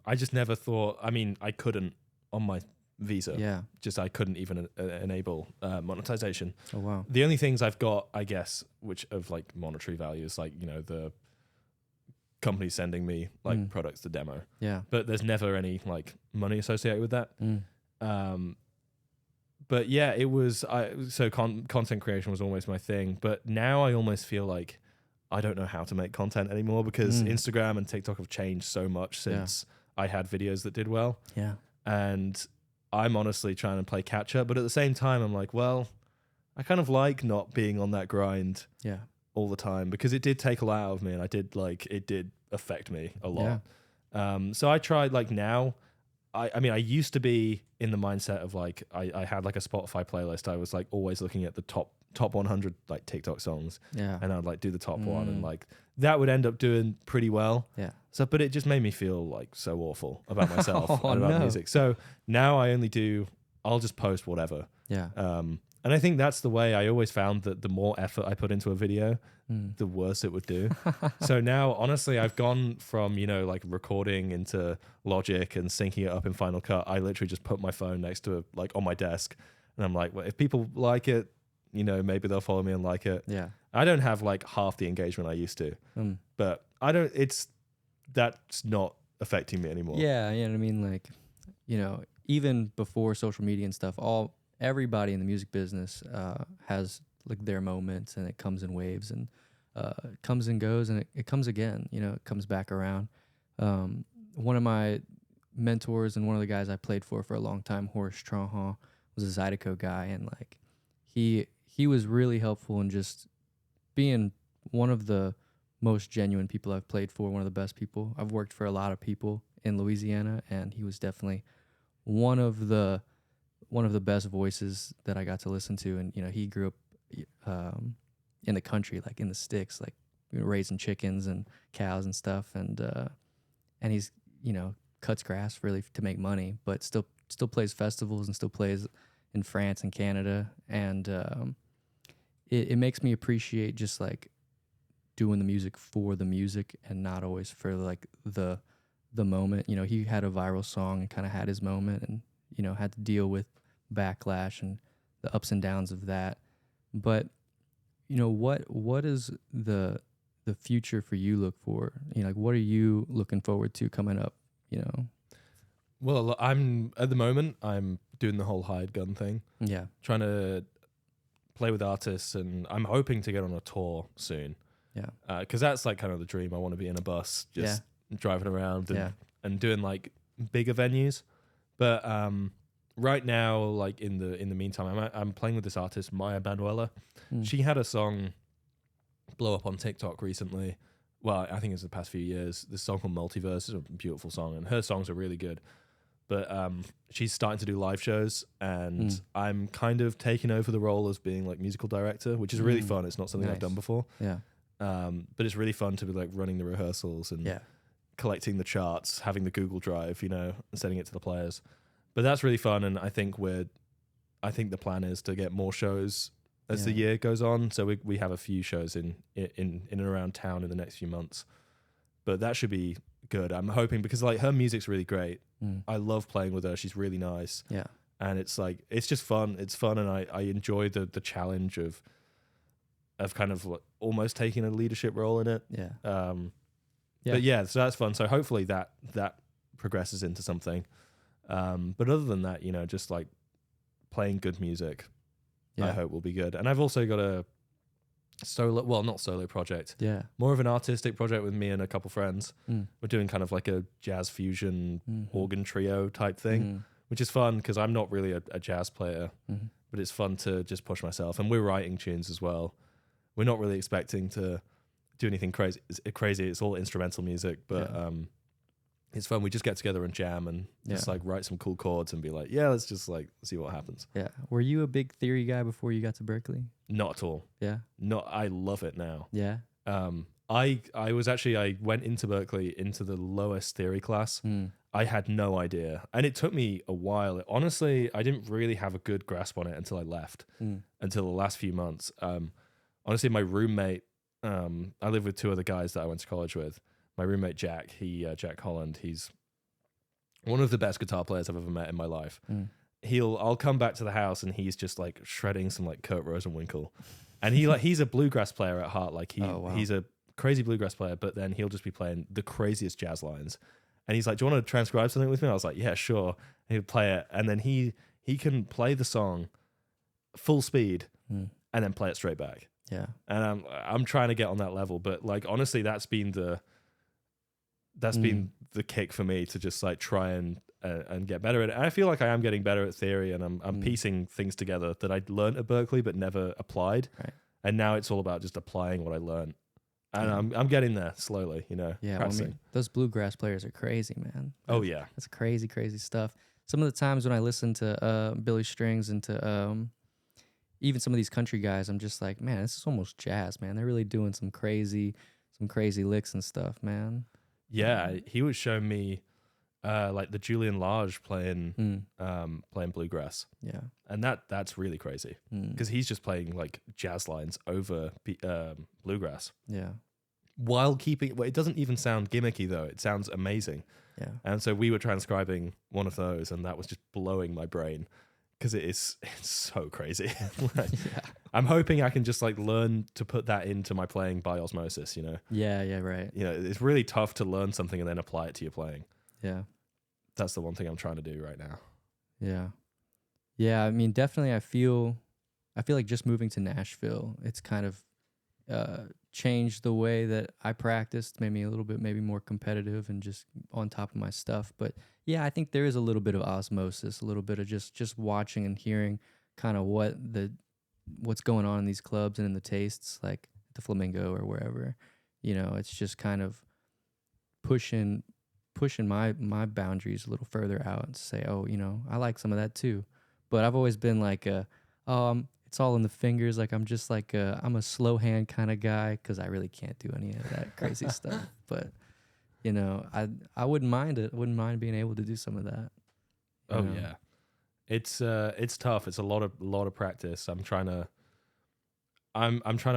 I just never thought. I mean, I couldn't on my visa. Yeah. Just I couldn't even enable monetization. Oh wow. The only things I've got, I guess, which of like monetary value is like, you know, the company sending me like products to demo. Yeah. But there's never any like money associated with that. But yeah, it was content creation was always my thing. But now I almost feel like I don't know how to make content anymore because Instagram and TikTok have changed so much since I had videos that did well. Yeah. And I'm honestly trying to play catch up. But at the same time, I'm like, well, I kind of like not being on that grind all the time because it did take a lot out of me and it did affect me a lot. Yeah. So I tried like now. I mean, I used to be in the mindset of like, I had like a Spotify playlist. I was like always looking at the top 100 like TikTok songs. Yeah. And I'd like do the top one and like that would end up doing pretty well. Yeah. So, but it just made me feel like so awful about myself and about music. So now I'll just post whatever. Yeah. And I think that's the way. I always found that the more effort I put into a video, the worse it would do. So now, honestly, I've gone from, you know, like recording into Logic and syncing it up in Final Cut. I literally just put my phone next to it, like on my desk. And I'm like, well, if people like it, you know, maybe they'll follow me and like it. Yeah. I don't have like half the engagement I used to, but that's not affecting me anymore. Yeah. You know what I mean? Like, you know, even before social media and stuff, everybody in the music business has like their moments, and it comes in waves, and it comes and goes, and it comes again. You know, it comes back around. One of my mentors and one of the guys I played for a long time, Horace Trahan, was a Zydeco guy, and like he was really helpful in just being one of the most genuine people I've played for, one of the best people. I've worked for a lot of people in Louisiana, and he was definitely one of the best voices that I got to listen to. And, you know, he grew up in the country, like in the sticks, like raising chickens and cows and stuff. And he's, you know, cuts grass really to make money, but still plays festivals and still plays in France and Canada. And it makes me appreciate just like doing the music for the music and not always for like the moment. You know, he had a viral song and kind of had his moment, and, you know, had to deal with backlash and the ups and downs of that. But, you know, what is the future for you look for? You know, like, what are you looking forward to coming up, you know? Well, at the moment, I'm doing the whole hired gun thing. Yeah. Trying to play with artists, and I'm hoping to get on a tour soon. Yeah. Because that's like kind of the dream. I want to be in a bus, just driving around and doing like bigger venues. But right now, like in the meantime, I'm playing with this artist, Maya Manuela. She had a song blow up on TikTok recently. Well, I think it's the past few years. This song called Multiverse is a beautiful song, and her songs are really good. But she's starting to do live shows, and I'm kind of taking over the role as being like musical director, which is really fun. It's not something I've done before. Yeah. But it's really fun to be like running the rehearsals and collecting the charts, having the Google Drive, you know, and sending it to the players. But that's really fun, and I think the plan is to get more shows as the year goes on. So we have a few shows in and around town in the next few months. But that should be good. I'm hoping, because like her music's really great. I love playing with her. She's really nice. Yeah. And it's like, it's just fun. It's fun, and I enjoy the challenge of kind of like almost taking a leadership role in it. Yeah. But yeah, so that's fun. So hopefully that progresses into something. But other than that, you know, just like playing good music, I hope will be good. And I've also got a not solo project. Yeah. More of an artistic project with me and a couple friends. We're doing kind of like a jazz fusion organ trio type thing, which is fun because I'm not really a jazz player, but it's fun to just push myself. And we're writing tunes as well. We're not really expecting to do anything crazy. It's all instrumental music, but it's fun. We just get together and jam and just like write some cool chords and be like, let's just like see what happens. Yeah. Were you a big theory guy before you got to Berklee? Not at all. Yeah. I love it now. Yeah. I went into Berklee into the lowest theory class. I had no idea, and it took me a while. Honestly, I didn't really have a good grasp on it until I left, until the last few months. Honestly, my roommate, I live with two other guys that I went to college with. My roommate Jack, Jack Holland, he's one of the best guitar players I've ever met in my life. I'll come back to the house and he's just like shredding some like Kurt Rosenwinkel, and he's a bluegrass player at heart. Like he's a crazy bluegrass player, but then he'll just be playing the craziest jazz lines. And he's like, "Do you want to transcribe something with me?" I was like, "Yeah, sure." And he'd play it, and then he can play the song full speed and then play it straight back. Yeah. And I'm trying to get on that level, but like honestly, that's been the kick for me to just like try and get better at it. And I feel like I am getting better at theory, and I'm piecing things together that I learned at Berklee but never applied. Right. And now it's all about just applying what I learned. And I'm getting there slowly, you know. Yeah, well, I mean, those bluegrass players are crazy, man. Oh yeah, that's crazy, crazy stuff. Some of the times when I listen to Billy Strings and to even some of these country guys, I'm just like, man, this is almost jazz, man. They're really doing some crazy licks and stuff, man. Yeah, he was showing me like the Julian Lage playing bluegrass. Yeah, and that's really crazy because he's just playing like jazz lines over bluegrass. Yeah, while keeping it doesn't even sound gimmicky though. It sounds amazing. Yeah, and so we were transcribing one of those, and that was just blowing my brain because it's so crazy. Like, yeah. I'm hoping I can just like learn to put that into my playing by osmosis. You know. Yeah, right. You know, it's really tough to learn something and then apply it to your playing. Yeah. That's the one thing I'm trying to do right now. Yeah. Yeah, I mean, definitely I feel like just moving to Nashville, it's kind of changed the way that I practiced, made me a little bit maybe more competitive and just on top of my stuff. But yeah, I think there is a little bit of osmosis, a little bit of just watching and hearing kind of what's going on in these clubs and in the tastes, like the Flamingo or wherever. You know, it's just kind of pushing my boundaries a little further out and say, oh, you know, I like some of that too. But I've always been like, it's all in the fingers. Like I'm just like I'm a slow hand kind of guy because I really can't do any of that crazy stuff. But you know, I wouldn't mind it. I wouldn't mind being able to do some of that. Oh yeah, it's tough. It's a lot of practice. I'm trying to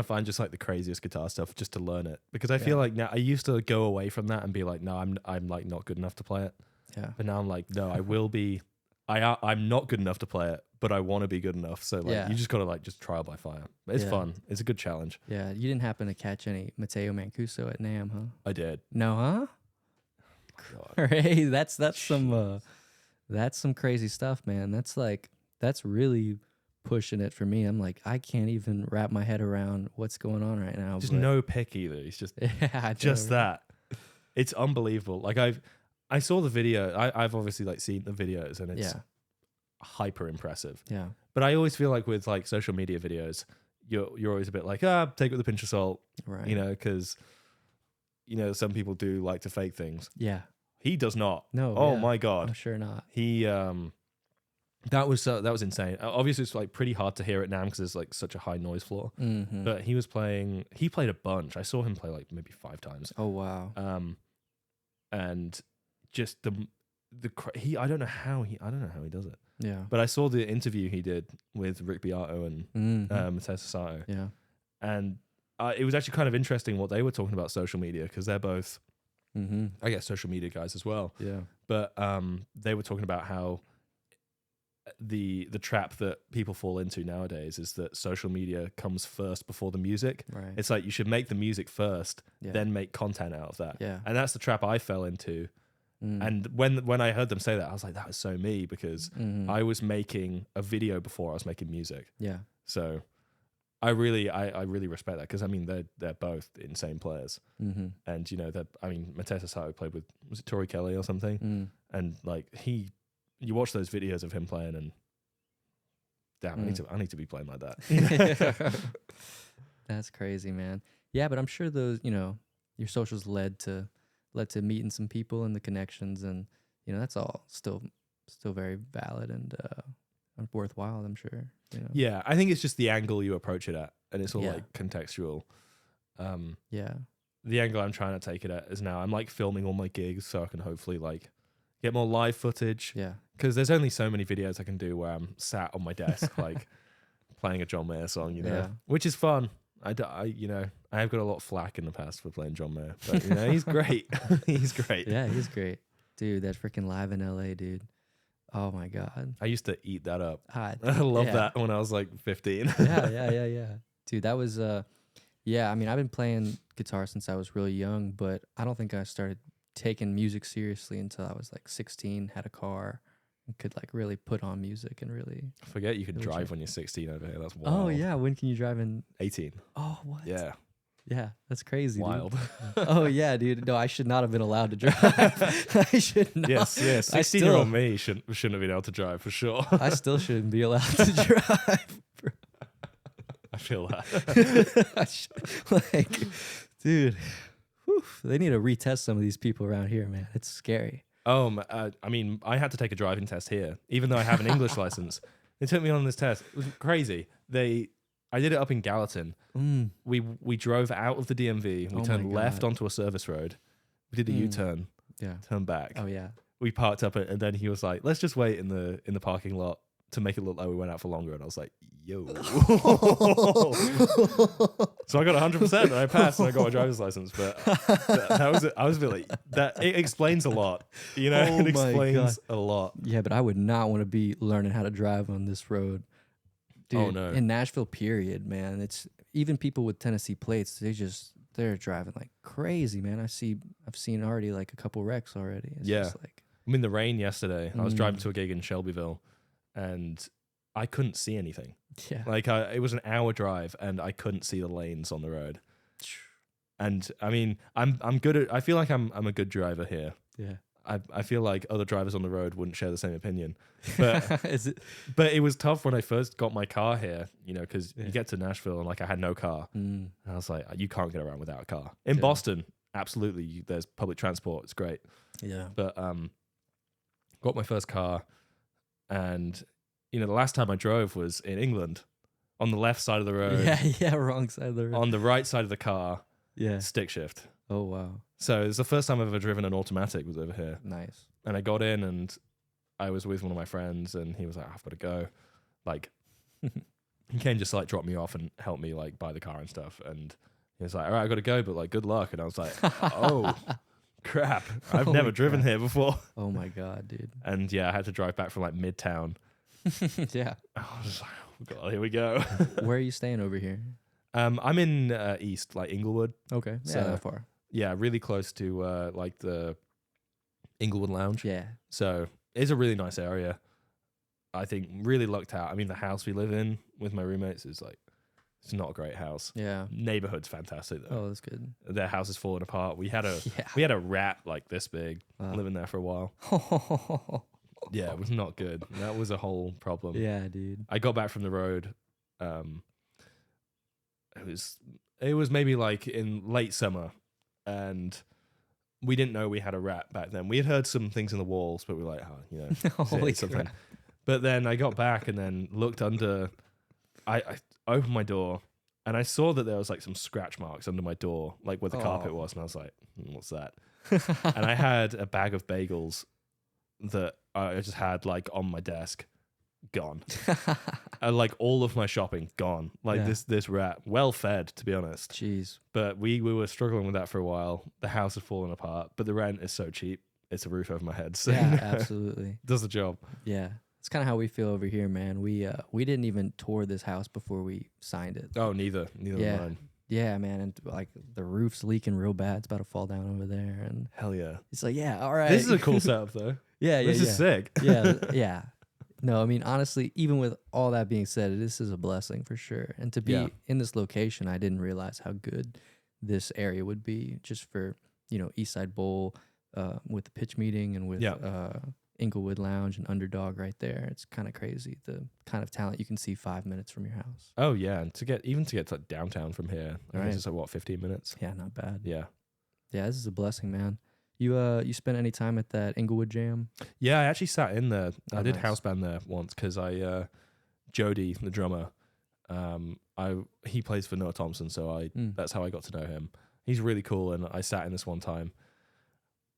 find just like the craziest guitar stuff just to learn it, because I feel like now I used to go away from that and be like, no, I'm like not good enough to play it. Yeah. But now I'm like, no, I will be. I'm not good enough to play it, but I want to be good enough. So like, you just gotta like just trial by fire. It's fun. It's a good challenge. Yeah. You didn't happen to catch any Matteo Mancuso at NAMM, huh? I did. No, huh? God. Hey, that's some crazy stuff, man. That's really pushing it for me. I'm like, I can't even wrap my head around what's going on right now. Just no pick either. He's just that. It's unbelievable. Like I saw the video. I've obviously like seen the videos, and it's hyper impressive. Yeah. But I always feel like with like social media videos, you're always a bit like, take it with a pinch of salt, right? You know, because you know some people do like to fake things. Yeah. He does not. No. Oh my God. I'm sure not. He that was insane. Obviously, it's like pretty hard to hear it now because there's like such a high noise floor. Mm-hmm. But he played a bunch. I saw him play like maybe 5 times. Oh wow. And just I don't know how he does it. Yeah. But I saw the interview he did with Rick Beato and Matteo Sasso. Yeah. And it was actually kind of interesting what they were talking about social media, because they're both, I guess, social media guys as well. Yeah. But they were talking about how the trap that people fall into nowadays is that social media comes first before the music. Right. It's like you should make the music first, then make content out of that. Yeah. And that's the trap I fell into. And when I heard them say that, I was like, that was so me, because I was making a video before I was making music. Yeah. So I really respect that, because I mean they're both insane players. And you know Matteo Sasso played with, was it Tori Kelly or something? And like you watch those videos of him playing, and damn, I need to be playing like that. That's crazy, man. Yeah, but I'm sure those, you know, your socials led to meeting some people and the connections, and you know that's all still very valid and worthwhile, I'm sure. You know? Yeah, I think it's just the angle you approach it at, and it's all like contextual. Yeah. the angle I'm trying to take it at is now I'm like filming all my gigs so I can hopefully like get more live footage. Yeah. Because there's only so many videos I can do where I'm sat on my desk like playing a John Mayer song, you know, Yeah. which is fun. I have got a lot of flack in the past for playing John Mayer, but you know, he's great. He's great. Yeah, he's great. Dude, that freaking Live in LA, dude. Oh my God. I used to eat that up. I love that when I was like 15. Yeah. Dude, that was yeah, I mean, I've been playing guitar since I was really young, but I don't think I started taking music seriously until I was like 16, had a car, and could like really put on music and really. I forget you can really drive check. when you're 16 over here. That's wild. Oh yeah, when can you drive in? 18. Oh what? Yeah. Yeah, that's crazy. Wild. Dude. Oh yeah, dude. No, I should not have been allowed to drive. I should not. Yes. 16-year-old me shouldn't have been able to drive for sure. I still shouldn't be allowed to drive. I feel that. Like, dude, whew, they need to retest some of these people around here, man. It's scary. I mean, I had to take a driving test here, even though I have an English license. They took me on this test. It was crazy. I did it up in Gallatin. We drove out of the DMV. We turned left onto a service road. We did a U-turn. Yeah. Turned back. Oh yeah. We parked up, and then he was like, "Let's just wait in the parking lot to make it look like we went out for longer." And I was like, "Yo!" So I got 100%, and I passed, and I got my driver's license. But that was it. I was a bit like that. It explains a lot, you know. Oh it explains a lot. Yeah, but I would not want to be learning how to drive on this road. Dude, oh no! In Nashville, period, man. It's even people with Tennessee plates. They're driving like crazy, man. I've seen already like a couple wrecks already. It's yeah. just like, I'm in the rain yesterday. I was driving to a gig in Shelbyville, and I couldn't see anything. Yeah. Like it was an hour drive, and I couldn't see the lanes on the road. And I mean, I'm good at. I feel like I'm a good driver here. Yeah. I feel like other drivers on the road wouldn't share the same opinion. But Is it? But it was tough when I first got my car here, you know, because you get to Nashville and like I had no car. And I was like, you can't get around without a car. In Boston, absolutely, there's public transport. It's great. Yeah. But got my first car, and you know, the last time I drove was in England, on the left side of the road. Yeah, wrong side of the road. On the right side of the car, stick shift. Oh wow. So it's the first time I've ever driven an automatic was over here. Nice. And I got in, and I was with one of my friends, and he was like, "I've got to go." Like, he came just like drop me off and help me like buy the car and stuff. And he was like, "All right, I got to go, but like good luck." And I was like, "Oh crap! I've never driven here before." Oh my god, dude. And yeah, I had to drive back from like Midtown. Yeah. I was just like, "Oh god, here we go." Where are you staying over here? I'm in East, like Inglewood. Okay. So, yeah, that far. Yeah, really close to like the Inglewood Lounge. Yeah. So it's a really nice area. I think really lucked out. I mean, the house we live in with my roommates is like, it's not a great house. Yeah. Neighborhood's fantastic though. Oh, that's good. Their house is falling apart. We had a rat like this big living there for a while. Yeah, it was not good. That was a whole problem. Yeah, dude. I got back from the road. It was maybe like in late summer, and we didn't know we had a rat back then. We had heard some things in the walls, but we were like, oh, you know, Holy something. crap. But then I got back and then looked under. I opened my door and I saw that there was like some scratch marks under my door, like where the carpet was, and I was like, what's that? And I had a bag of bagels that I just had like on my desk. Gone. And like all of my shopping gone. Like this rat, well fed to be honest. Jeez. But we were struggling with that for a while. The house is falling apart, but the rent is so cheap. It's a roof over my head. So yeah, absolutely. Does the job. Yeah. It's kind of how we feel over here, man. We didn't even tour this house before we signed it. Oh, neither mine. Yeah, man, and like the roof's leaking real bad. It's about to fall down over there, and hell yeah. It's like, yeah, all right. This is a cool setup though. This is sick. Yeah. No, I mean, honestly, even with all that being said, this is a blessing for sure. And to be in this location, I didn't realize how good this area would be just for, you know, Eastside Bowl with the pitch meeting and with Inglewood Lounge and Underdog right there. It's kind of crazy, the kind of talent you can see 5 minutes from your house. Oh, yeah. And to get to like downtown from here, I guess it's like, what, 15 minutes? Yeah, not bad. Yeah. Yeah, this is a blessing, man. You spent any time at that Inglewood Jam? Yeah, I actually sat in there. I did nice. house band there once because Jody, the drummer, he plays for Noah Thompson, so that's how I got to know him. He's really cool, and I sat in this one time.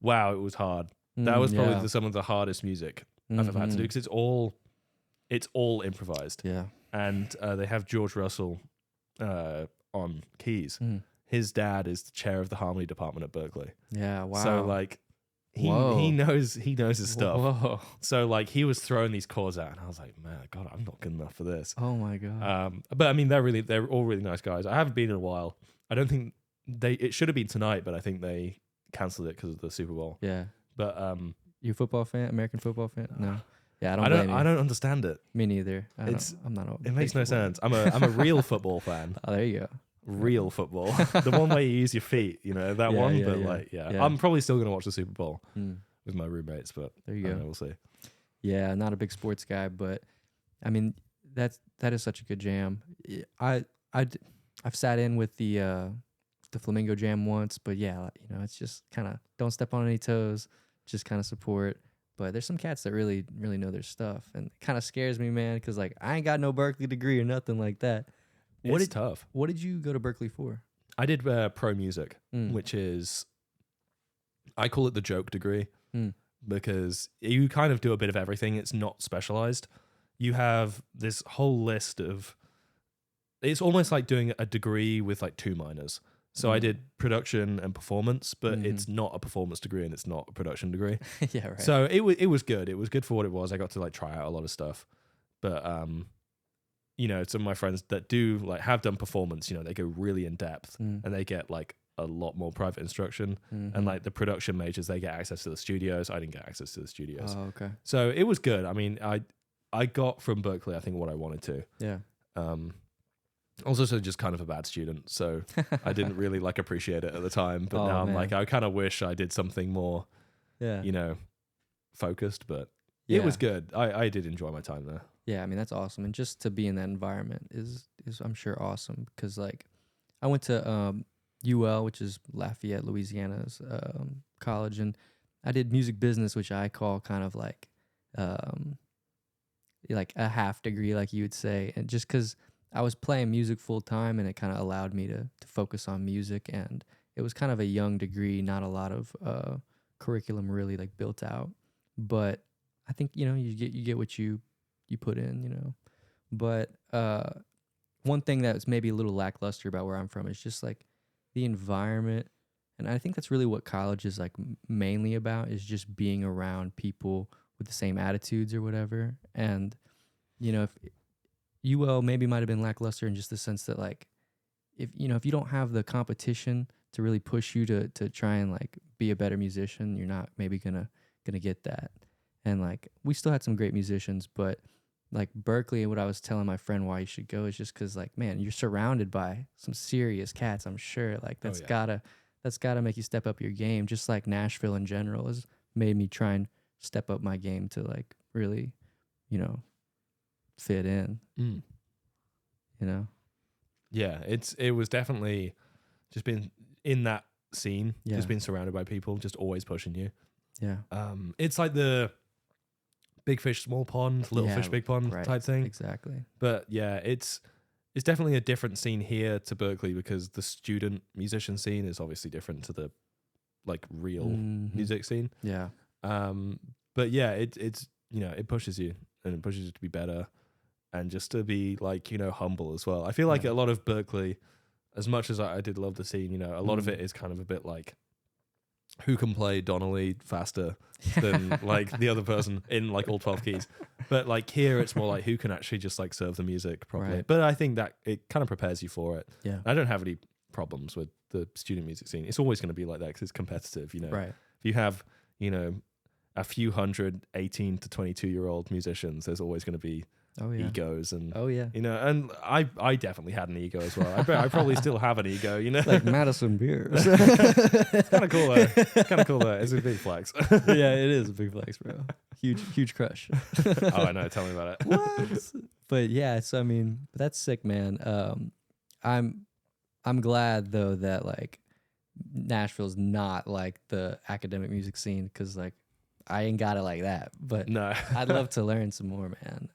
Wow, it was hard. That was probably some of the hardest music I've ever had to do, because it's all improvised. Yeah. And they have George Russell on keys. His dad is the chair of the harmony department at Berklee. Yeah, wow. So like he knows his stuff. Whoa. So like he was throwing these chords out, and I was like, man, God, I'm not good enough for this. Oh my God. But I mean, they're all really nice guys. I haven't been in a while. I don't think it should have been tonight, but I think they canceled it because of the Super Bowl. Yeah. But you a football fan? American football fan? No. Yeah, I don't understand it. Me neither. I'm not. It makes no sense. I'm a real football fan. Oh, there you go. Real football, the one where you use your feet, that one. Yeah, but yeah. I'm probably still gonna watch the Super Bowl with my roommates. But there you go. We'll see. Yeah, not a big sports guy, but I mean that is such a good jam. I've sat in with the Flamingo Jam once, but yeah, it's just kind of don't step on any toes, just kind of support. But there's some cats that really know their stuff, and it kind of scares me, man, because like I ain't got no Berklee degree or nothing like that. It's tough. What did you go to Berklee for? I did pro music, which is, I call it the joke degree, because you kind of do a bit of everything. It's not specialized. You have this whole list of, it's almost like doing a degree with like 2 minors. So I did production and performance, but it's not a performance degree and it's not a production degree. Yeah, right. So it was good. It was good for what it was. I got to like try out a lot of stuff, but some of my friends that do like have done performance, they go really in depth and they get like a lot more private instruction. And like the production majors, they get access to the studios. I didn't get access to the studios. Oh, okay. So it was good. I mean, I got from Berklee, I think, what I wanted to. Yeah. I was also just kind of a bad student, so I didn't really like appreciate it at the time. But now I'm like, I kind of wish I did something more, focused. But it was good. I did enjoy my time there. Yeah, I mean that's awesome, and just to be in that environment is I'm sure awesome, because like I went to UL, which is Lafayette, Louisiana's college, and I did music business, which I call kind of like a half degree, like you would say, and just because I was playing music full time, and it kind of allowed me to focus on music, and it was kind of a young degree, not a lot of curriculum really like built out, but I think you get what you put in, but one thing that's maybe a little lackluster about where I'm from is just like the environment, and I think that's really what college is like mainly about, is just being around people with the same attitudes or whatever. And if UL maybe might have been lackluster in just the sense that like if you don't have the competition to really push you to try and like be a better musician, you're not maybe gonna get that. And like we still had some great musicians, but like Berklee, and what I was telling my friend why you should go is just because like, man, you're surrounded by some serious cats. I'm sure like that's gotta make you step up your game. Just like Nashville in general has made me try and step up my game to like really, fit in. Yeah, it was definitely just being in that scene, just being surrounded by people, just always pushing you. Yeah. It's like the big fish, small pond, little fish, big pond type thing. Exactly. But yeah, it's definitely a different scene here to Berklee, because the student musician scene is obviously different to the like real music scene. Yeah. But yeah, it's it pushes you, and it pushes you to be better, and just to be like humble as well. I feel like a lot of Berklee, as much as I did love the scene, a lot of it is kind of a bit like, who can play Donnelly faster than like the other person in like all 12 keys. But like here it's more like who can actually just like serve the music properly. Right. But I think that it kind of prepares you for it. Yeah. I don't have any problems with the student music scene. It's always going to be like that because it's competitive, Right. If you have, a few hundred 18 to 22-year-old musicians, there's always going to be egos and and I definitely had an ego as well. I probably still have an ego, like Madison Beers. It's kind of cool though. It's a big flex. Yeah, it is a big flex, bro. Huge crush. Oh, I know. Tell me about it. What? But yeah, so I mean, that's sick, man. I'm glad though that like Nashville's not like the academic music scene, because like I ain't got it like that, but no. I'd love to learn some more, man.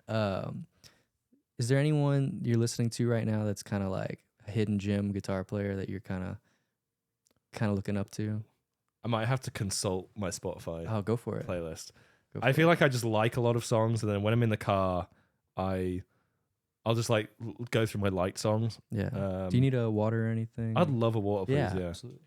Is there anyone you're listening to right now that's kind of like a hidden gem guitar player that you're kind of kind of looking up to? I might have to consult my Spotify. Oh, go for it. Playlist. I feel like I just like a lot of songs, and then when I'm in the car, I'll just like go through my liked songs. Yeah. Do you need a water or anything? I'd love a water, please. Yeah. Absolutely.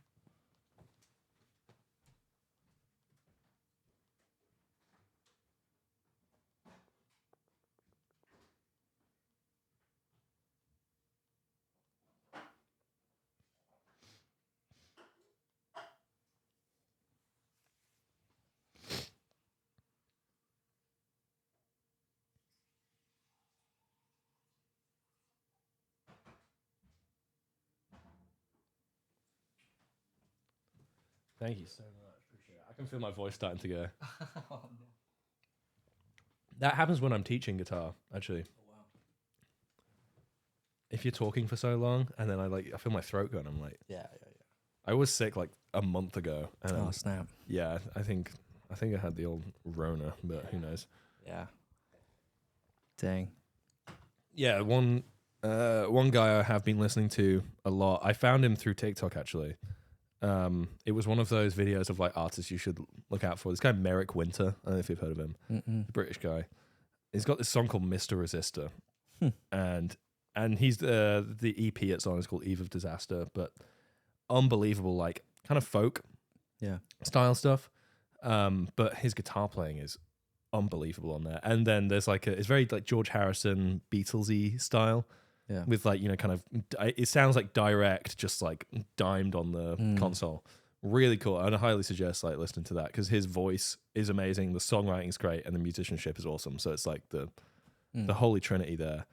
Thank you so much. Appreciate it. I can feel my voice starting to go. Oh, no. That happens when I'm teaching guitar, actually. Oh, wow. If you're talking for so long, and then I feel my throat going, I'm like, yeah. I was sick like a month ago. And snap. Yeah, I think I had the old Rona, but who knows? Yeah. Dang. Yeah, one guy I have been listening to a lot. I found him through TikTok, actually. It was one of those videos of like artists you should look out for. This guy Merrick Winter, I don't know if you've heard of him. The British guy. He's got this song called Mr. Resistor, and he's the EP it's on is called Eve of Disaster, but unbelievable, like kind of folk, style stuff. But his guitar playing is unbelievable on there. And then there's like it's very like George Harrison, Beatlesy style. Yeah. With like, kind of, it sounds like direct, just like dimed on the console. Really cool. And I highly suggest like listening to that because his voice is amazing, the songwriting is great, and the musicianship is awesome. So it's like the holy trinity there.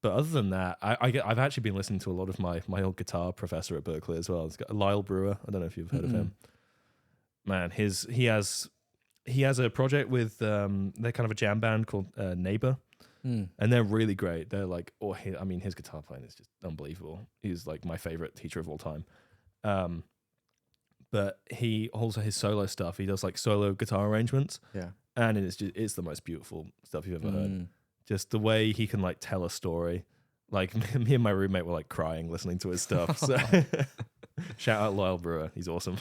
But other than that, I've actually been listening to a lot of my old guitar professor at Berklee as well. It's got Lyle Brewer. I don't know if you've heard of him. Man, he has a project with they're kind of a jam band called Neighbor. And they're really great. They're like, his guitar playing is just unbelievable. He's like my favorite teacher of all time. But he also his solo stuff. He does like solo guitar arrangements. Yeah, and it's the most beautiful stuff you've ever heard. Just the way he can like tell a story. Like me and my roommate were like crying listening to his stuff. So shout out Lyle Brewer. He's awesome.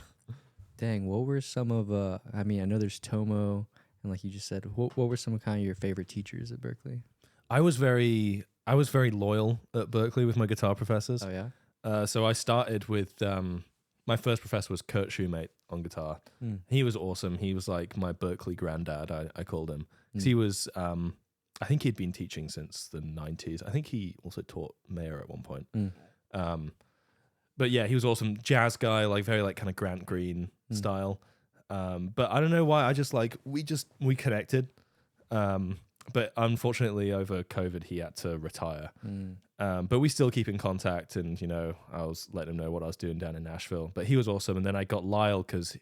Dang, what were some of I know there's Tomo. And like you just said, what were some of kind of your favorite teachers at Berklee? I was very loyal at Berklee with my guitar professors. Oh yeah. So I started with my first professor was Kurt Shoemate on guitar. He was awesome. He was like my Berklee granddad. I called him because he was. I think he'd been teaching since the 90s. I think he also taught Mayer at one point. But yeah, he was awesome. Jazz guy, like very like kind of Grant Green style. But I don't know why. I just like we connected. But unfortunately, over COVID, he had to retire. But we still keep in contact, and I was letting him know what I was doing down in Nashville. But he was awesome, and then I got Lyle because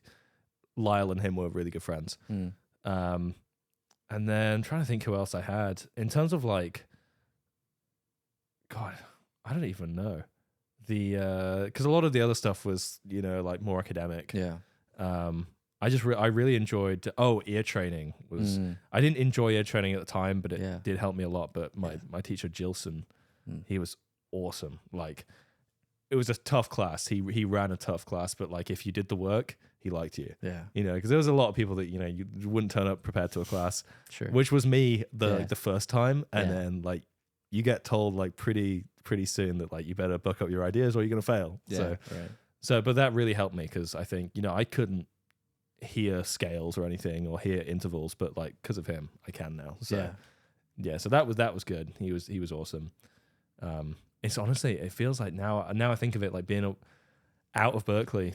Lyle and him were really good friends. And then I'm trying to think who else I had in terms of like, God, I don't even know because a lot of the other stuff was like more academic. Yeah. I really enjoyed ear training was I didn't enjoy ear training at the time, but it did help me a lot. But my teacher Gilson, he was awesome. Like it was a tough class. He ran a tough class, but like if you did the work, he liked you. Yeah. Because there was a lot of people that you wouldn't turn up prepared to a class. Sure. Which was me the first time, and then like you get told like pretty soon that like you better buck up your ideas or you're gonna fail. Yeah. So but that really helped me because I think I couldn't hear scales or anything or hear intervals, but like because of him I can now. So so that was good. He was awesome. It's honestly, it feels like now I think of it like being out of Berklee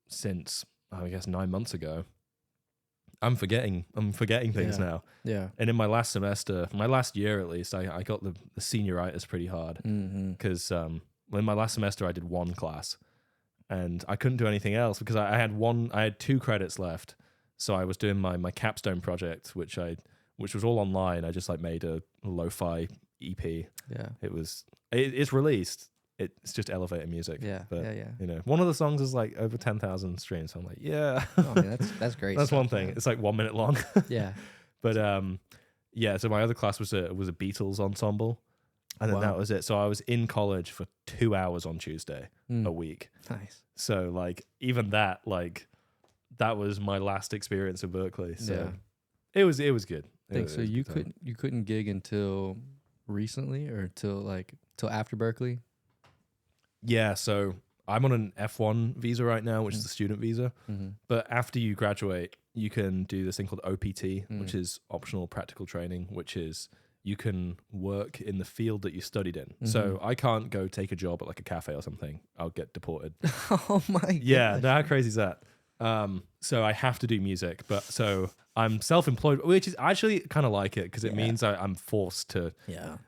since I guess 9 months ago. I'm forgetting things now. Yeah. And in my last semester, my last year at least, I got the senioritis pretty hard because when my last semester I did one class and I couldn't do anything else because I had 2 credits left. So I was doing my capstone project, which was all online. I just like made a lo-fi EP. Yeah. It's released. It's just elevator music. Yeah. But, one of the songs is like over 10,000 streams. So I'm like, yeah. That's great. That's one thing. Man. It's like 1 minute long. Yeah. But so my other class was a Beatles ensemble. And then that was it. So I was in college for 2 hours on Tuesday a week. Nice. So like even that, like that was my last experience at Berklee. So it was good. So you couldn't gig until recently or till after Berklee? Yeah, so I'm on an F1 visa right now, which is the student visa. But after you graduate, you can do this thing called OPT, which is optional practical training, which is you can work in the field that you studied in. So I can't go take a job at like a cafe or something. I'll get deported. Oh my god. Yeah, how crazy is that? So I have to do music, but so I'm self-employed, which is actually kind of like it because it means I'm forced to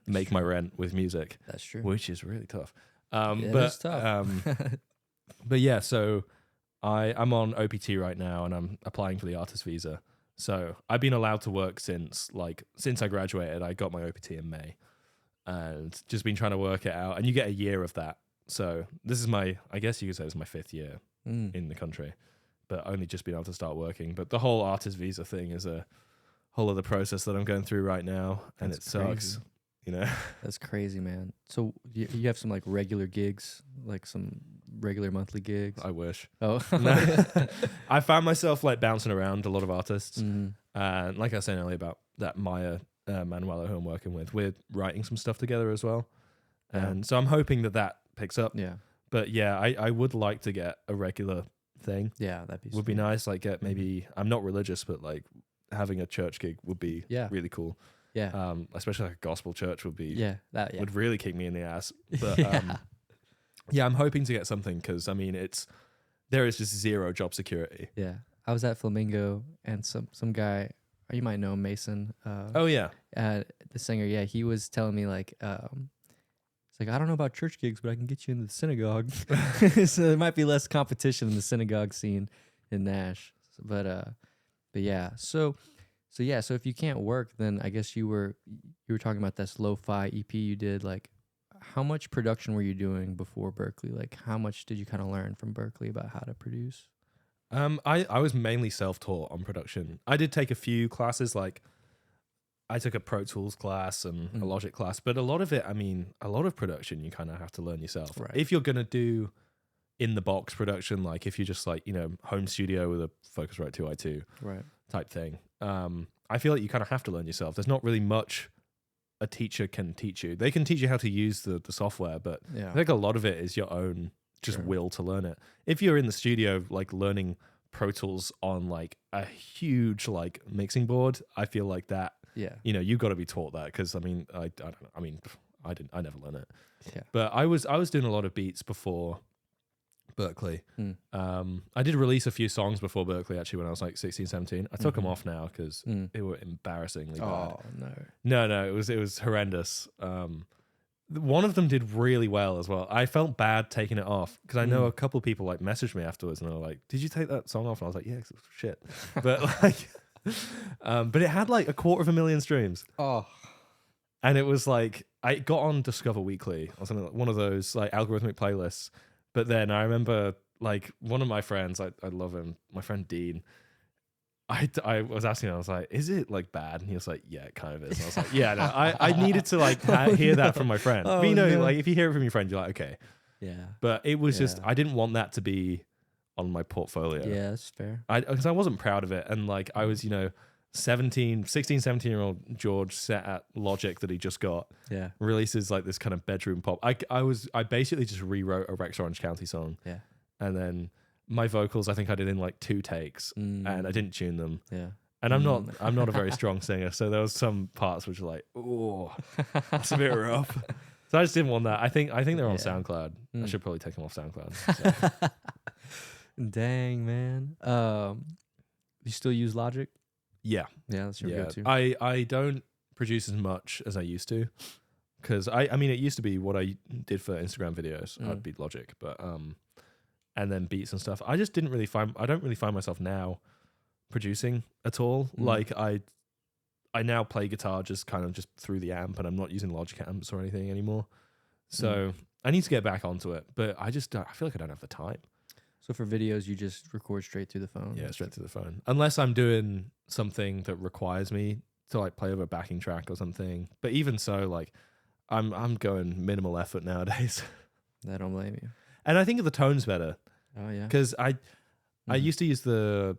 make my rent with music. That's true. Which is really tough. It's tough. But yeah, so I'm on OPT right now and I'm applying for the artist visa. So I've been allowed to work since I graduated. I got my OPT in May and just been trying to work it out. And you get a year of that. So this is I guess you could say this is my 5th year in the country, but only just been able to start working. But the whole artist visa thing is a whole other process that I'm going through right now. And it sucks, you know? That's crazy, man. So you have some like regular gigs, like some regular monthly gigs? I wish. Oh. I found myself like bouncing around a lot of artists. And like I was saying earlier about that Maya Manuela who I'm working with, we're writing some stuff together as well. And so I'm hoping that picks up. Yeah. But yeah, I would like to get a regular thing. Yeah, that'd be would be nice. Like get maybe, I'm not religious, but like having a church gig would be really cool. Yeah. Especially like a gospel church would be, would really kick me in the ass. But yeah, I'm hoping to get something because I mean there is just zero job security. Yeah, I was at Flamingo and some guy, you might know him, Mason. The singer. Yeah, he was telling me like, it's like I don't know about church gigs, but I can get you into the synagogue. So there might be less competition in the synagogue scene in Nash. But yeah, so if you can't work, then I guess you were talking about this lo-fi EP you did. Like, how much production were you doing before Berklee? Like, how much did you kind of learn from Berklee about how to produce? I was mainly self-taught on production. I did take a few classes, like I took a Pro Tools class and a Logic class, but a lot of it, I mean, a lot of production you kind of have to learn yourself. Right. If you're going to do in-the-box production, like if you're just like, you know, home studio with a Focusrite 2i2 type thing, I feel like you kind of have to learn yourself. There's not really much a teacher can teach you. They can teach you how to use the software, but I think a lot of it is your own just will to learn it. If you're in the studio, like learning Pro Tools on like a huge like mixing board, I feel like that, you know, you've got to be taught that. Cause I mean, I don't know. I mean, I never learned it, but I was doing a lot of beats before Berklee. I did release a few songs before Berklee actually when I was like 16, 17. I took them off now because they were embarrassingly bad. Oh no, it was horrendous. One of them did really well as well. I felt bad taking it off because I know a couple of people like messaged me afterwards and they were like, "Did you take that song off?" And I was like, "Yeah, 'cause it was shit." But like, but it had like 250,000 streams. Oh, and it was like I got on Discover Weekly or something, like one of those like algorithmic playlists. But then I remember like one of my friends, I love him, my friend Dean. I was asking him, I was like, "Is it like bad?" And he was like, "Yeah, it kind of is." And I was like, "Yeah, no, I needed to like hear that from my friend." But you know, like if you hear it from your friend, you're like, "Okay." Yeah. But it was just, I didn't want that to be on my portfolio. Yeah, that's fair. Because I wasn't proud of it. And like I was, you know, 16, 17-year-old George set at Logic that he just got. Yeah. Releases like this kind of bedroom pop. I basically just rewrote a Rex Orange County song. Yeah. And then my vocals, I think I did in like 2 takes and I didn't tune them. Yeah. And I'm not a very strong singer. So there was some parts which were like, oh, that's a bit rough. So I just didn't want that. I think they're on SoundCloud. I should probably take them off SoundCloud. So. Dang, man. You still use Logic? Yeah. Yeah, that's your go-to. I don't produce as much as I used to. Because I mean it used to be what I did for Instagram videos. I'd be Logic, but and then beats and stuff. I don't really find myself now producing at all. Like I now play guitar just kind of just through the amp, and I'm not using Logic amps or anything anymore. So I need to get back onto it, but I feel like I don't have the time. So for videos, you just record straight through the phone? Yeah, straight through the phone. Unless I'm doing something that requires me to like play over a backing track or something. But even so, like I'm going minimal effort nowadays. I don't blame you. And I think the tone's better. Oh yeah. Because I used to use the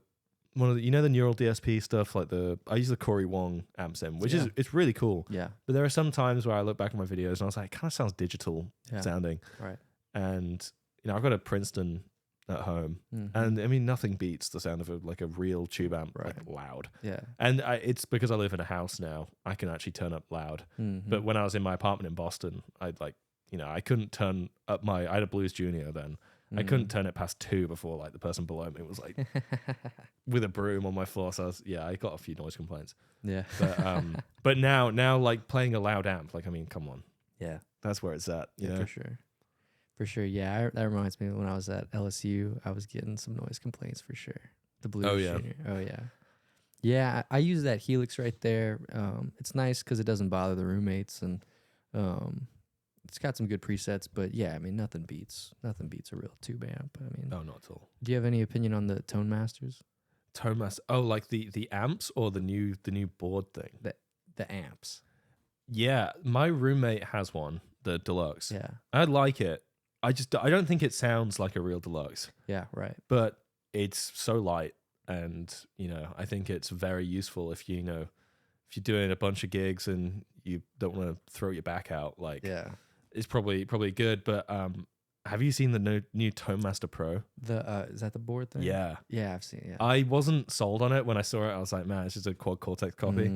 one of the, the neural DSP stuff, like I use the Corey Wong amp sim, which is it's really cool. Yeah. But there are some times where I look back at my videos and I was like, it kind of sounds digital sounding. Right. And I've got a Princeton at home, and I mean nothing beats the sound of a real tube amp, like loud. Yeah. And it's because I live in a house now, I can actually turn up loud. But when I was in my apartment in Boston, I couldn't turn up I had a Blues Junior then. I couldn't turn it past 2 before like the person below me was like with a broom on my floor. So I got a few noise complaints. Yeah. But now like playing a loud amp, like, I mean, come on. Yeah. That's where it's at. You know? For sure. Yeah. That reminds me when I was at LSU, I was getting some noise complaints for sure. The Blues Junior. Oh yeah. Yeah. I use that Helix right there. It's nice because it doesn't bother the roommates, and it's got some good presets, but yeah, I mean, nothing beats a real tube amp. I mean, no, not at all. Do you have any opinion on the Tone Masters? Tone Master. Oh, like the amps or the new board thing? The amps. Yeah, my roommate has one, the Deluxe. Yeah, I like it. I don't think it sounds like a real Deluxe. Yeah, right. But it's so light, and I think it's very useful if if you're doing a bunch of gigs and you don't want to throw your back out. Like, yeah. It's probably good, but have you seen the new Tone Master Pro? Is that the board thing? Yeah, I've seen it. Yeah. I wasn't sold on it when I saw it. I was like, man, it's just a quad Cortex copy.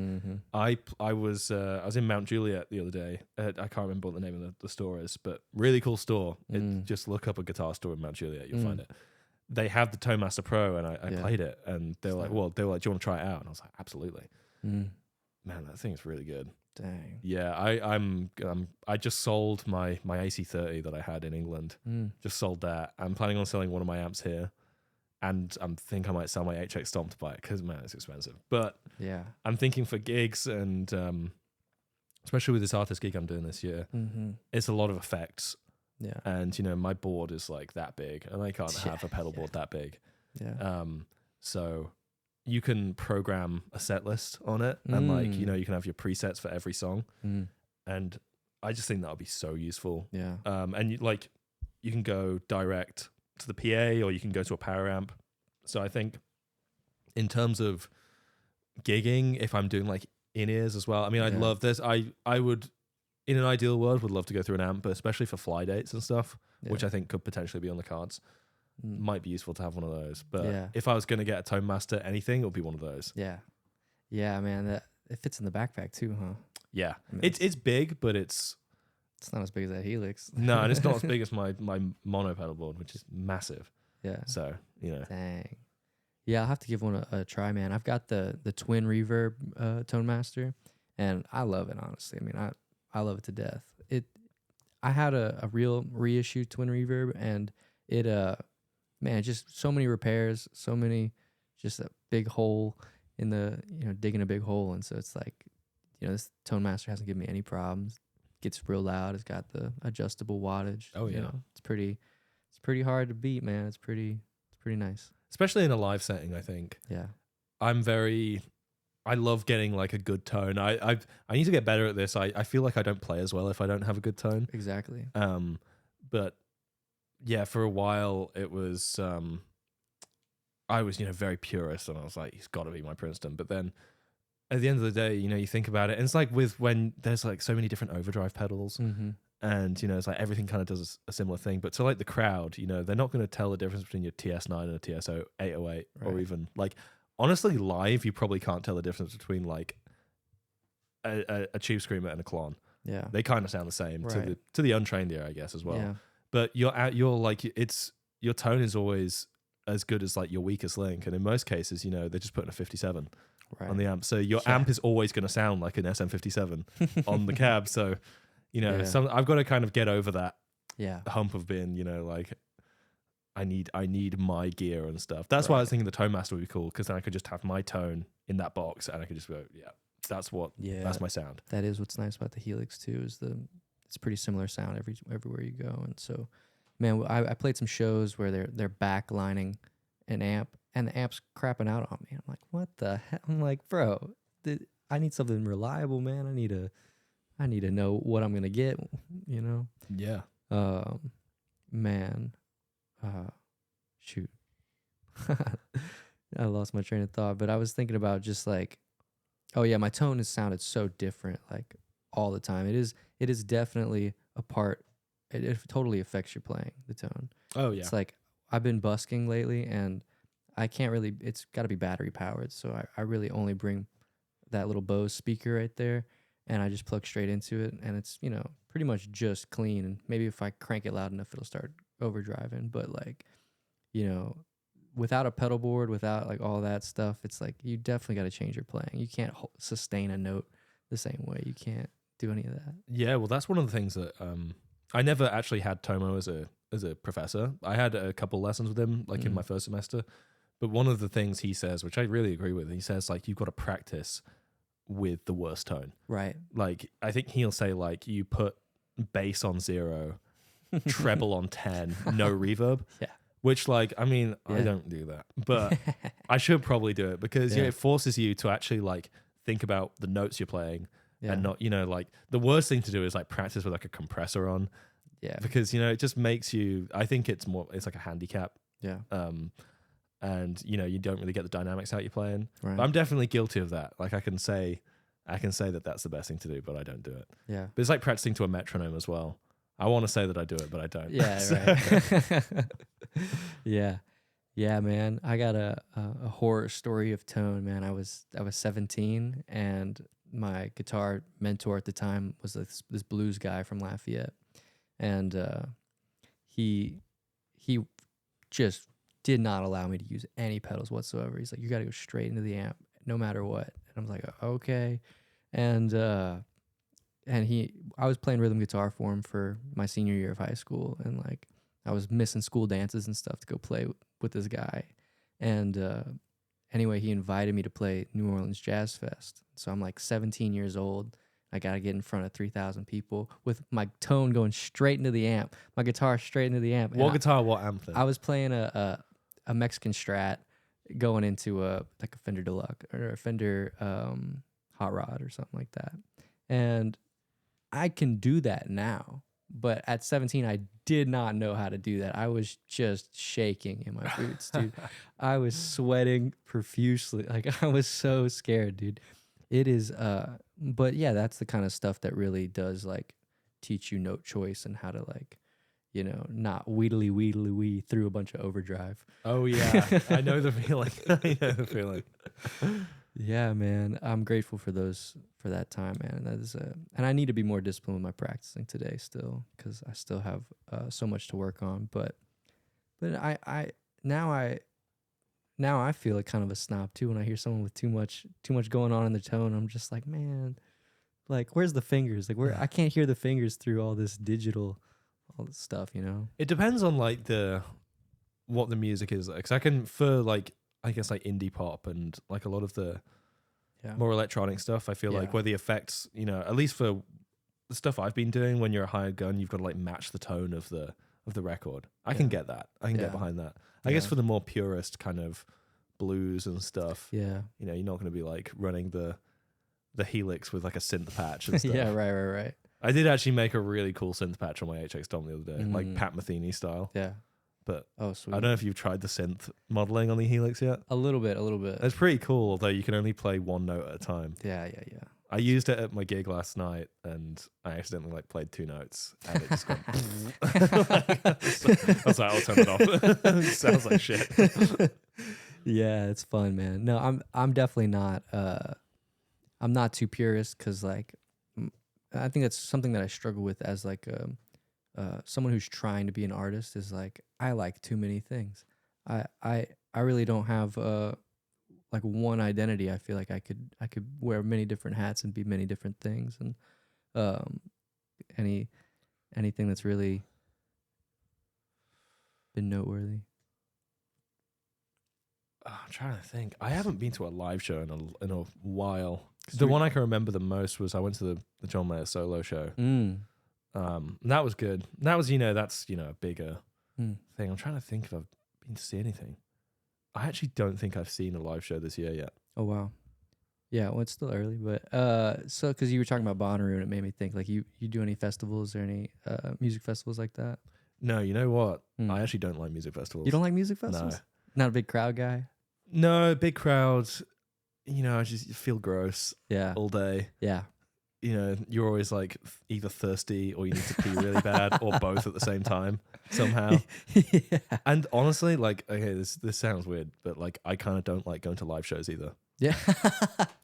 I was in Mount Juliet the other day. I can't remember what the name of the store is, but really cool store. Just look up a guitar store in Mount Juliet, you'll find it. They have the Tone Master Pro, and I played it, and they were like, do you want to try it out? And I was like, absolutely. Man, that thing is really good. Dang. Yeah, I just sold my AC30 that I had in England. Just sold that. I'm planning on selling one of my amps here, and I think I might sell my HX Stomp to buy it because, man, it's expensive. But yeah, I'm thinking for gigs, and especially with this artist gig I'm doing this year, it's a lot of effects. Yeah, and my board is like that big, and I can't have a pedal board that big. Yeah. So you can program a set list on it, and you can have your presets for every song. And I just think that would be so useful. Yeah. And you can go direct to the PA, or you can go to a power amp. So I think in terms of gigging, if I'm doing like in-ears as well, I mean, I'd love this. I would, in an ideal world, would love to go through an amp, but especially for fly dates and stuff, which I think could potentially be on the cards. Might be useful to have one of those, but if I was going to get a Tone Master anything, it would be one of those. Yeah, man, it fits in the backpack too, huh? Yeah, I mean, it's big, but it's not as big as that Helix. No, and it's not as big as my mono pedal board, which is massive. Yeah, so dang. Yeah, I'll have to give one a try, man. I've got the twin reverb Tone Master, and I love it, honestly. I mean, I love it to death. I had a real reissue twin reverb, and it man, just so many repairs, just a big hole in the, digging a big hole. And so it's like, this Tone Master hasn't given me any problems. Gets real loud. It's got the adjustable wattage. Oh yeah. It's pretty hard to beat, man. It's pretty nice. Especially in a live setting, I think. Yeah. I love getting like a good tone. I need to get better at this. I feel like I don't play as well if I don't have a good tone. Exactly. But yeah, for a while it was I was very purist, and I was like, he's got to be my Princeton. But then at the end of the day, you think about it, and it's like when there's like so many different overdrive pedals, and it's like everything kind of does a similar thing. But to like the crowd, they're not going to tell the difference between your TS9 and a TS 808, or even like, honestly, live you probably can't tell the difference between like a Tube Screamer and a Klon. Yeah, they kind of sound the same to the untrained ear, I guess, as well. Yeah. But your tone is always as good as like your weakest link, and in most cases, they're just putting a 57 on the amp, so your amp is always going to sound like an SM57 on the cab. So I've got to kind of get over that hump of being like, I need my gear and stuff. That's why I was thinking the Tone Master would be cool, because then I could just have my tone in that box, and I could just go, that's my sound. That is what's nice about the Helix too, is it's pretty similar sound everywhere you go. And so, man, I played some shows where they're backlining an amp, and the amp's crapping out on me. I'm like, what the hell? I'm like, bro, I need something reliable, man. I need I need to know what I'm gonna get, you know. Yeah. Man, shoot, I lost my train of thought. But I was thinking about just like, oh yeah, my tone has sounded so different like all the time. It is definitely a part. It totally affects your playing, the tone. Oh yeah. It's like I've been busking lately, and I can't really. It's got to be battery powered, so I really only bring that little Bose speaker right there, and I just plug straight into it, and it's, you know, pretty much just clean. And maybe if I crank it loud enough, it'll start overdriving. But like, you know, without a pedal board, without like all that stuff, it's like you definitely got to change your playing. You can't sustain a note the same way. You can't do any of that. Yeah, well, that's one of the things that I never actually had Tomo as a professor. I had a couple lessons with him, like in my first semester. But one of the things he says, which I really agree with, he says like you've got to practice with the worst tone. Right. Like I think he'll say like you put bass on 0, treble on 10, no reverb. Yeah. Which like, I mean, I don't do that, but I should probably do it because it forces you to actually like think about the notes you're playing and not, you know, like the worst thing to do is like practice with like a compressor on. Yeah. Because, you know, it just makes you, I think it's like a handicap. Yeah. And you know, you don't really get the dynamics out you're playing. Right. But I'm definitely guilty of that. Like I can say that that's the best thing to do, but I don't do it. Yeah. But it's like practicing to a metronome as well. I want to say that I do it, but I don't. Yeah. Right. Yeah. Yeah, man. I got a horror story of tone, man. I was 17, and my guitar mentor at the time was this blues guy from Lafayette, and he just did not allow me to use any pedals whatsoever. He's like, you got to go straight into the amp no matter what. And I was like, okay. And I was playing rhythm guitar for him for my senior year of high school, and like I was missing school dances and stuff to go play with this guy. And anyway, he invited me to play New Orleans Jazz Fest. So I'm like 17 years old. I got to get in front of 3,000 people with my tone going straight into the amp, my guitar straight into the amp. What guitar, what amp then? I was playing a Mexican Strat going into a Fender Deluxe or a Fender Hot Rod or something like that. And I can do that now, but at 17, I did not know how to do that. I was just shaking in my boots, dude. I was sweating profusely. Like I was so scared, dude. It is, but yeah, that's the kind of stuff that really does like teach you note choice and how to like, you know, not wee through a bunch of overdrive. Oh yeah, I know the feeling. I know the feeling. Yeah, man. I'm grateful for that time, man. And I need to be more disciplined with my practicing today still, because I still have so much to work on. But now I feel like kind of a snob too when I hear someone with too much going on in the tone. I'm just like, man, like where's the fingers? Like I can't hear the fingers through all this stuff, you know. It depends on like what the music is. Because I can, for like, I guess like indie pop and like a lot of the more electronic stuff, I feel like where the effects, you know, at least for the stuff I've been doing, when you're a hired gun, you've got to like match the tone of the record. I can get that. I can get behind that. I guess for the more purist kind of blues and stuff, you know, you're not going to be like running the Helix with like a synth patch and stuff. Yeah, right. I did actually make a really cool synth patch on my HX Dom the other day, like Pat Metheny style. Yeah. But sweet. I don't know if you've tried the synth modeling on the Helix yet. A little bit. It's pretty cool, although you can only play one note at a time. Yeah. I used it at my gig last night, and I accidentally like played 2 notes, and it just got. I was like, I'll turn it off. It sounds like shit. Yeah, it's fun, man. No, I'm definitely not. I'm not too purist, because like I think that's something that I struggle with as like someone who's trying to be an artist, is like I like too many things. I really don't have like one identity. I feel like I could wear many different hats and be many different things, and anything that's really been noteworthy. I'm trying to think. I haven't been to a live show in a while. The one I can remember the most was I went to the John Mayer solo show. That was good. That was, you know, that's, you know, a bigger thing. I'm trying to think if I've been to see anything. I actually don't think I've seen a live show this year yet. Oh wow. Yeah, well, it's still early, but so because you were talking about Bonnaroo, and it made me think like you do any festivals or any music festivals like that? No, you know what? Mm. I actually don't like music festivals. You don't like music festivals? No. Not a big crowd guy? No, big crowds. You know, I just feel gross. Yeah. All day. Yeah. You know, you're always like either thirsty or you need to pee really bad or both at the same time somehow. Yeah. And honestly, like, okay, this sounds weird, but like, I kind of don't like going to live shows either. Yeah.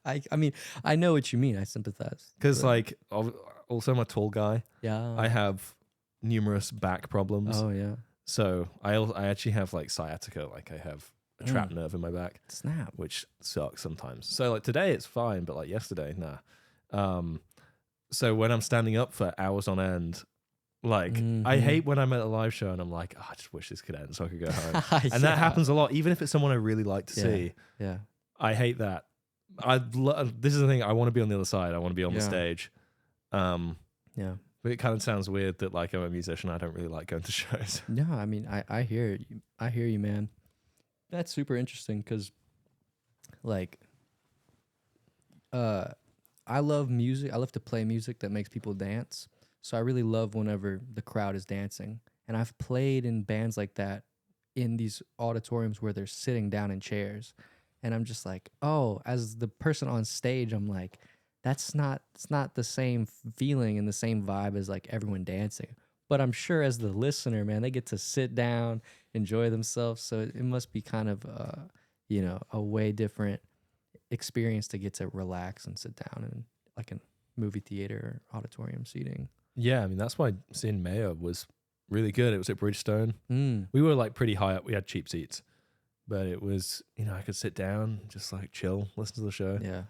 I mean, I know what you mean. I sympathize. Because like, also I'm a tall guy. Yeah. I have numerous back problems. Oh yeah. So I actually have like sciatica. Like I have a trapped nerve in my back. Snap. Which sucks sometimes. So like today it's fine, but like yesterday, nah. So when I'm standing up for hours on end, like I hate when I'm at a live show and I'm like, oh, I just wish this could end so I could go home. And that happens a lot, even if it's someone I really like to see. Yeah. I hate that. This is the thing. I want to be on the other side. I want to be on the stage. Yeah. But it kind of sounds weird that like I'm a musician. I don't really like going to shows. No, I mean, I hear you. I hear you, man. That's super interesting because, like, I love music. I love to play music that makes people dance. So I really love whenever the crowd is dancing. And I've played in bands like that in these auditoriums where they're sitting down in chairs. And I'm just like, oh, as the person on stage, I'm like, it's not the same feeling and the same vibe as like everyone dancing. But I'm sure as the listener, man, they get to sit down, enjoy themselves. So it must be kind of, a way different experience to get to relax and sit down in like a movie theater or auditorium seating. Yeah, I mean, that's why seeing Mayor was really good. It was at Bridgestone. We were like pretty high up. We had cheap seats. But it was, I could sit down, just like chill, listen to the show. Yeah.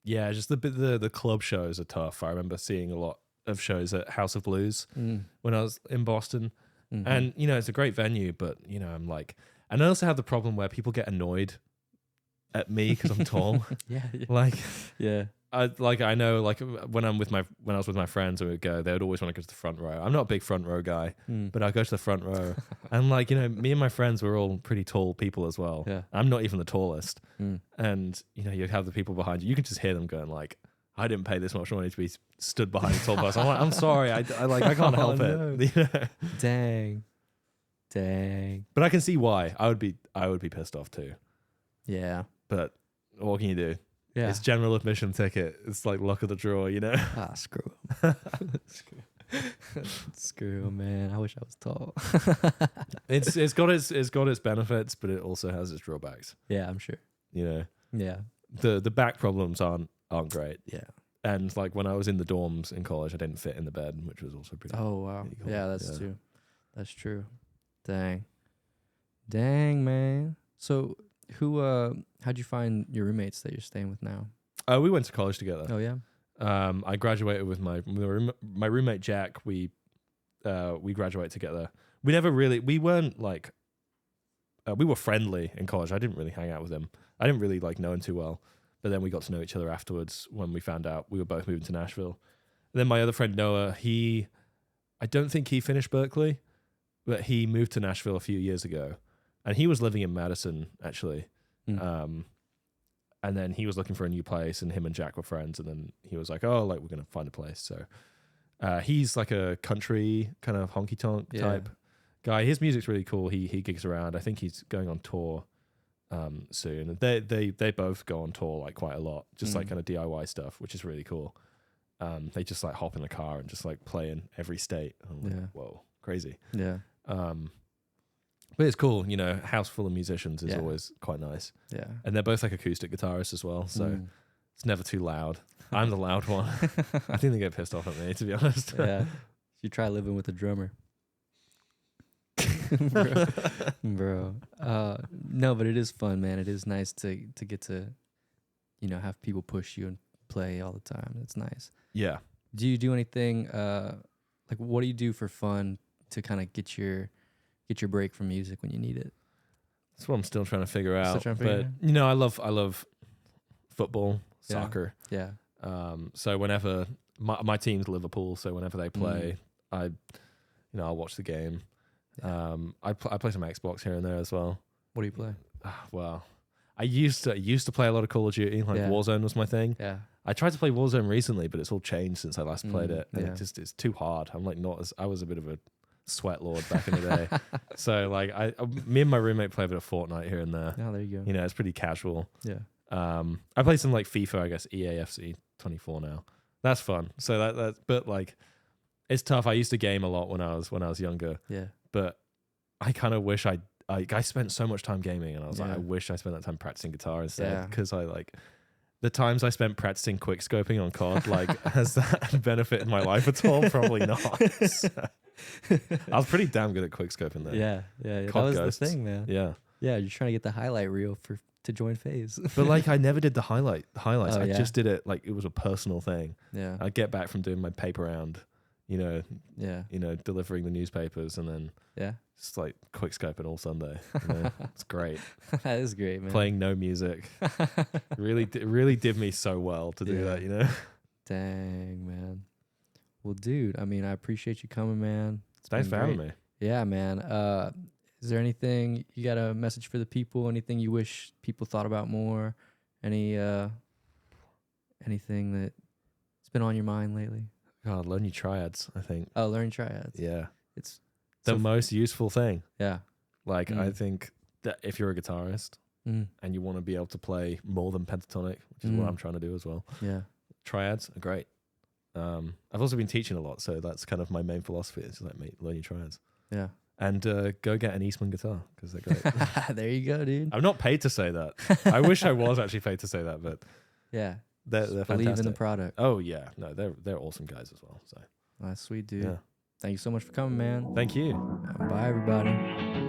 Yeah, just the club shows are tough. I remember seeing a lot of shows at House of Blues when I was in Boston. Mm-hmm. And, it's a great venue, but, I'm like, and I also have the problem where people get annoyed at me because I'm tall. Yeah. Like, yeah. I know, like when I was with my friends, we would go. They would always want to go to the front row. I'm not a big front row guy, but I go to the front row, and like me and my friends were all pretty tall people as well. Yeah. I'm not even the tallest, and you have the people behind you. You can just hear them going like, "I didn't pay this much money to be stood behind a tall person." I'm like, "I'm sorry, I can't help it." Dang. But I can see why. I would be pissed off too. Yeah. But what can you do? Yeah. It's general admission ticket. It's like luck of the draw, Screw him. Screw him, man. I wish I was tall. It's got its benefits, but it also has its drawbacks. Yeah, I'm sure. Yeah. The back problems aren't great. Yeah. And like when I was in the dorms in college, I didn't fit in the bed, which was also pretty. Oh wow. Pretty cool. Yeah, that's true. That's true. Dang, man. So how'd you find your roommates that you're staying with now? We went to college together. Oh yeah. I graduated with my roommate Jack. We graduated together. We weren't like, we were friendly in college. I didn't really hang out with him. I didn't really like know him too well. But then we got to know each other afterwards when we found out we were both moving to Nashville. And then my other friend Noah, I don't think he finished Berklee, but he moved to Nashville a few years ago. And he was living in Madison, actually. And then he was looking for a new place, and him and Jack were friends. And then he was like, oh, like, we're going to find a place. So he's like a country kind of honky-tonk type guy. His music's really cool. He gigs around. I think he's going on tour soon. And they both go on tour like quite a lot, just like kind of DIY stuff, which is really cool. They just like hop in a car and just like play in every state. I'm like, whoa, crazy. Yeah. But it's cool, house full of musicians is always quite nice. Yeah. And they're both like acoustic guitarists as well, so it's never too loud. I'm the loud one. I think they get pissed off at me, to be honest. Yeah. You try living with a drummer. Bro. No, but it is fun, man. It is nice to get to, have people push you and play all the time. It's nice. Yeah. Do you do anything, like what do you do for fun to kind of get your break from music when you need it? That's what I'm still trying to figure out. But I love football, soccer. Yeah. So whenever my team's Liverpool, so whenever they play, I'll watch the game. Yeah. I play some Xbox here and there as well. What do you play? Well, I used to play a lot of Call of Duty. Like Warzone was my thing. Yeah. I tried to play Warzone recently, but it's all changed since I last played it, and it's too hard. I'm like I was a bit of a sweat lord back in the day. So like me and my roommate play a bit of Fortnite here and there. Oh, there you go. You know, it's pretty casual. Yeah. I play some like FIFA, I guess EAFC 24 now. That's fun. So but like it's tough. I used to game a lot when I was younger. Yeah. But I kind of wish I spent so much time gaming, and I was like, I wish I spent that time practicing guitar instead, because I like the times I spent practicing quick scoping on COD, like, has that benefited my life at all? Probably not. So, I was pretty damn good at quick scoping there. Yeah. That was Ghosts. The thing, man. Yeah. Yeah, you're trying to get the highlight reel to join phase. But like, I never did the highlights. Oh, I just did it like it was a personal thing. Yeah. I'd get back from doing my paper round, you know, delivering the newspapers, and then just like quick scoping all Sunday. You know? It's great. That is great, man. Playing no music really did me so well to do that, you know. Dang, man. Well, dude, I mean, I appreciate you coming, man. Thanks for having me. Yeah, man. Is there anything you got a message for the people? Anything you wish people thought about more? Anything that's been on your mind lately? God, learn your triads, I think. Oh, learn triads. Yeah. It's the most useful thing. Yeah. Like, I think that if you're a guitarist and you want to be able to play more than pentatonic, which is what I'm trying to do as well. Yeah. Triads are great. I've also been teaching a lot, so that's kind of my main philosophy. It's like, learn your triads. Yeah. And go get an Eastman guitar, because they're great. There you go, dude. I'm not paid to say that. I wish I was actually paid to say that, but yeah, they're fantastic. Believe in the product. Oh yeah, no, they're awesome guys as well. So that's sweet, dude. Yeah. Thank you so much for coming, man. Thank you. Bye, everybody.